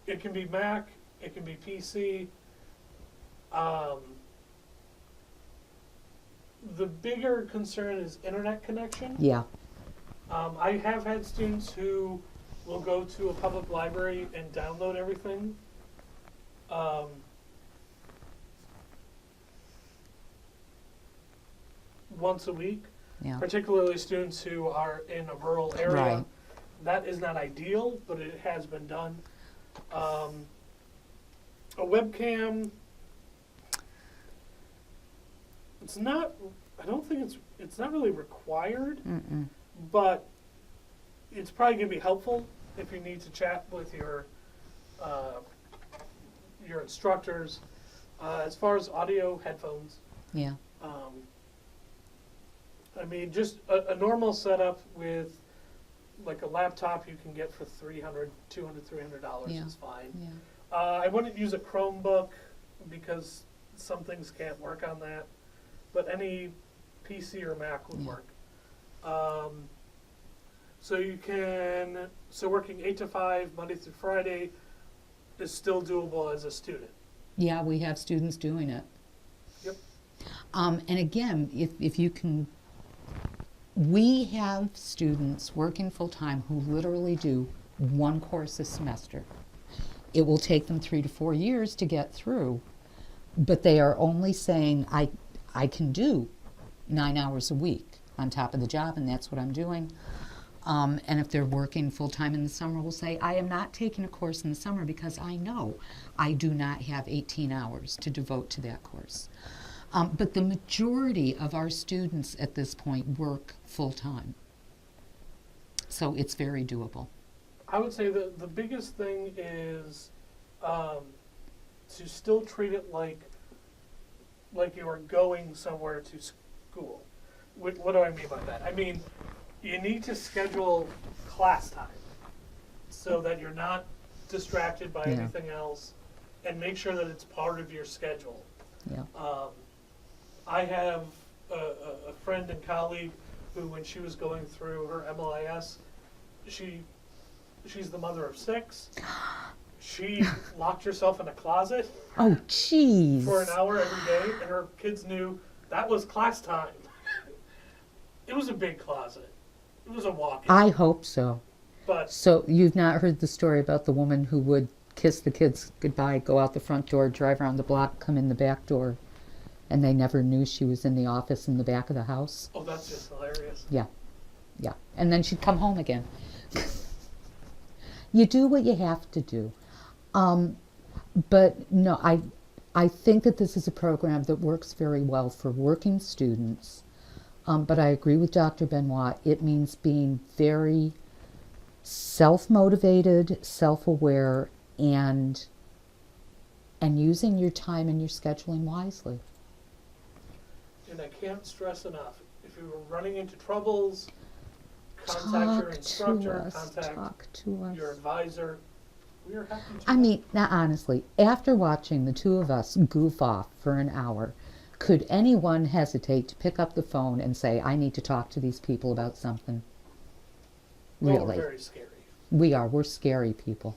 It can be Mac, it can be PC. The bigger concern is internet connection. Yeah. I have had students who will go to a public library and download everything. Once a week, Yeah. particularly students who are in a rural area. Right. That is not ideal, but it has been done. A webcam, it's not, I don't think it's not really required, Mm-mm. but it's probably going to be helpful if you need to chat with your instructors. As far as audio, headphones. Yeah. I mean, just a normal setup with like a laptop you can get for $300, $200, $300 Yeah. is fine. Yeah. I wouldn't use a Chromebook because some things can't work on that, but any PC or Mac would Yeah. work. So working 8 to 5, Monday through Friday, is still doable as a student. Yeah, we have students doing it. Yep. And again, if you can, we have students working full-time who literally do one course a semester. It will take them 3 to 4 years to get through, but they are only saying, I can do 9 hours a week on top of the job, and that's what I'm doing. And if they're working full-time in the summer, will say, I am not taking a course in the summer because I know I do not have 18 hours to devote to that course. But the majority of our students at this point work full-time. So it's very doable. I would say that the biggest thing is to still treat it like you are going somewhere to school. What do I mean by that? I mean, you need to schedule class time so that you're not distracted by Yeah. anything else, and make sure that it's part of your schedule. Yeah. I have a friend and colleague who, when she was going through her MLIS, she's the mother of 6. She locked herself in a closet Oh, jeez. for an hour every day, and her kids knew that was class time. It was a big closet. It was a walk-in. I hope so. But So you've not heard the story about the woman who would kiss the kids goodbye, go out the front door, drive around the block, come in the back door, and they never knew she was in the office in the back of the house? oh, that's just hilarious. Yeah. Yeah. And then she'd come home again. You do what you have to do. But no, I think that this is a program that works very well for working students. But I agree with Dr. Benoit. It means being very self-motivated, self-aware, and using your time and your scheduling wisely. And I can't stress enough, if you were running into troubles, contact your instructor, contact Talk to us. your advisor. We are happy to. I mean, now honestly, after watching the two of us goof off for an hour, could anyone hesitate to pick up the phone and say, I need to talk to these people about something? Well, Really. we're very scary, We are. We're scary people.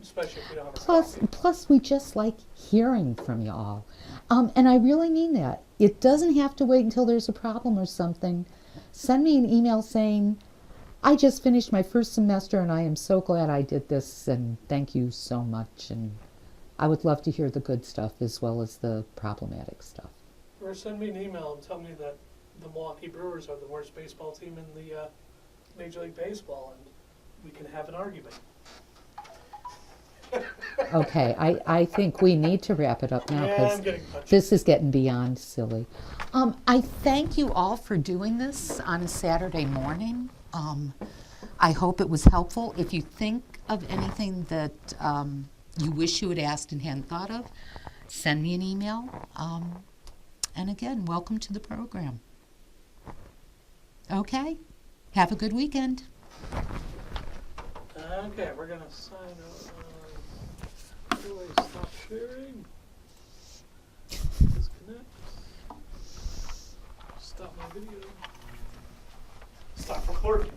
especially if we don't have a Plus, coffee. plus, we just like hearing from you all. And I really mean that. It doesn't have to wait until there's a problem or something. Send me an email saying, I just finished my first semester and I am so glad I did this and thank you so much. And I would love to hear the good stuff as well as the problematic stuff. Or send me an email and tell me that the Milwaukee Brewers are the worst baseball team in the Major League Baseball, and we can have an argument. Okay, I think we need to wrap it up now Yeah, because I'm getting punchy. this is getting beyond silly. I thank you all for doing this on a Saturday morning. I hope it was helpful. If you think of anything that you wish you had asked and hadn't thought of, send me an email. And again, welcome to the program. Okay, have a good weekend. Okay, we're gonna sign out. Do I stop sharing? Disconnect. Stop my video. Stop recording.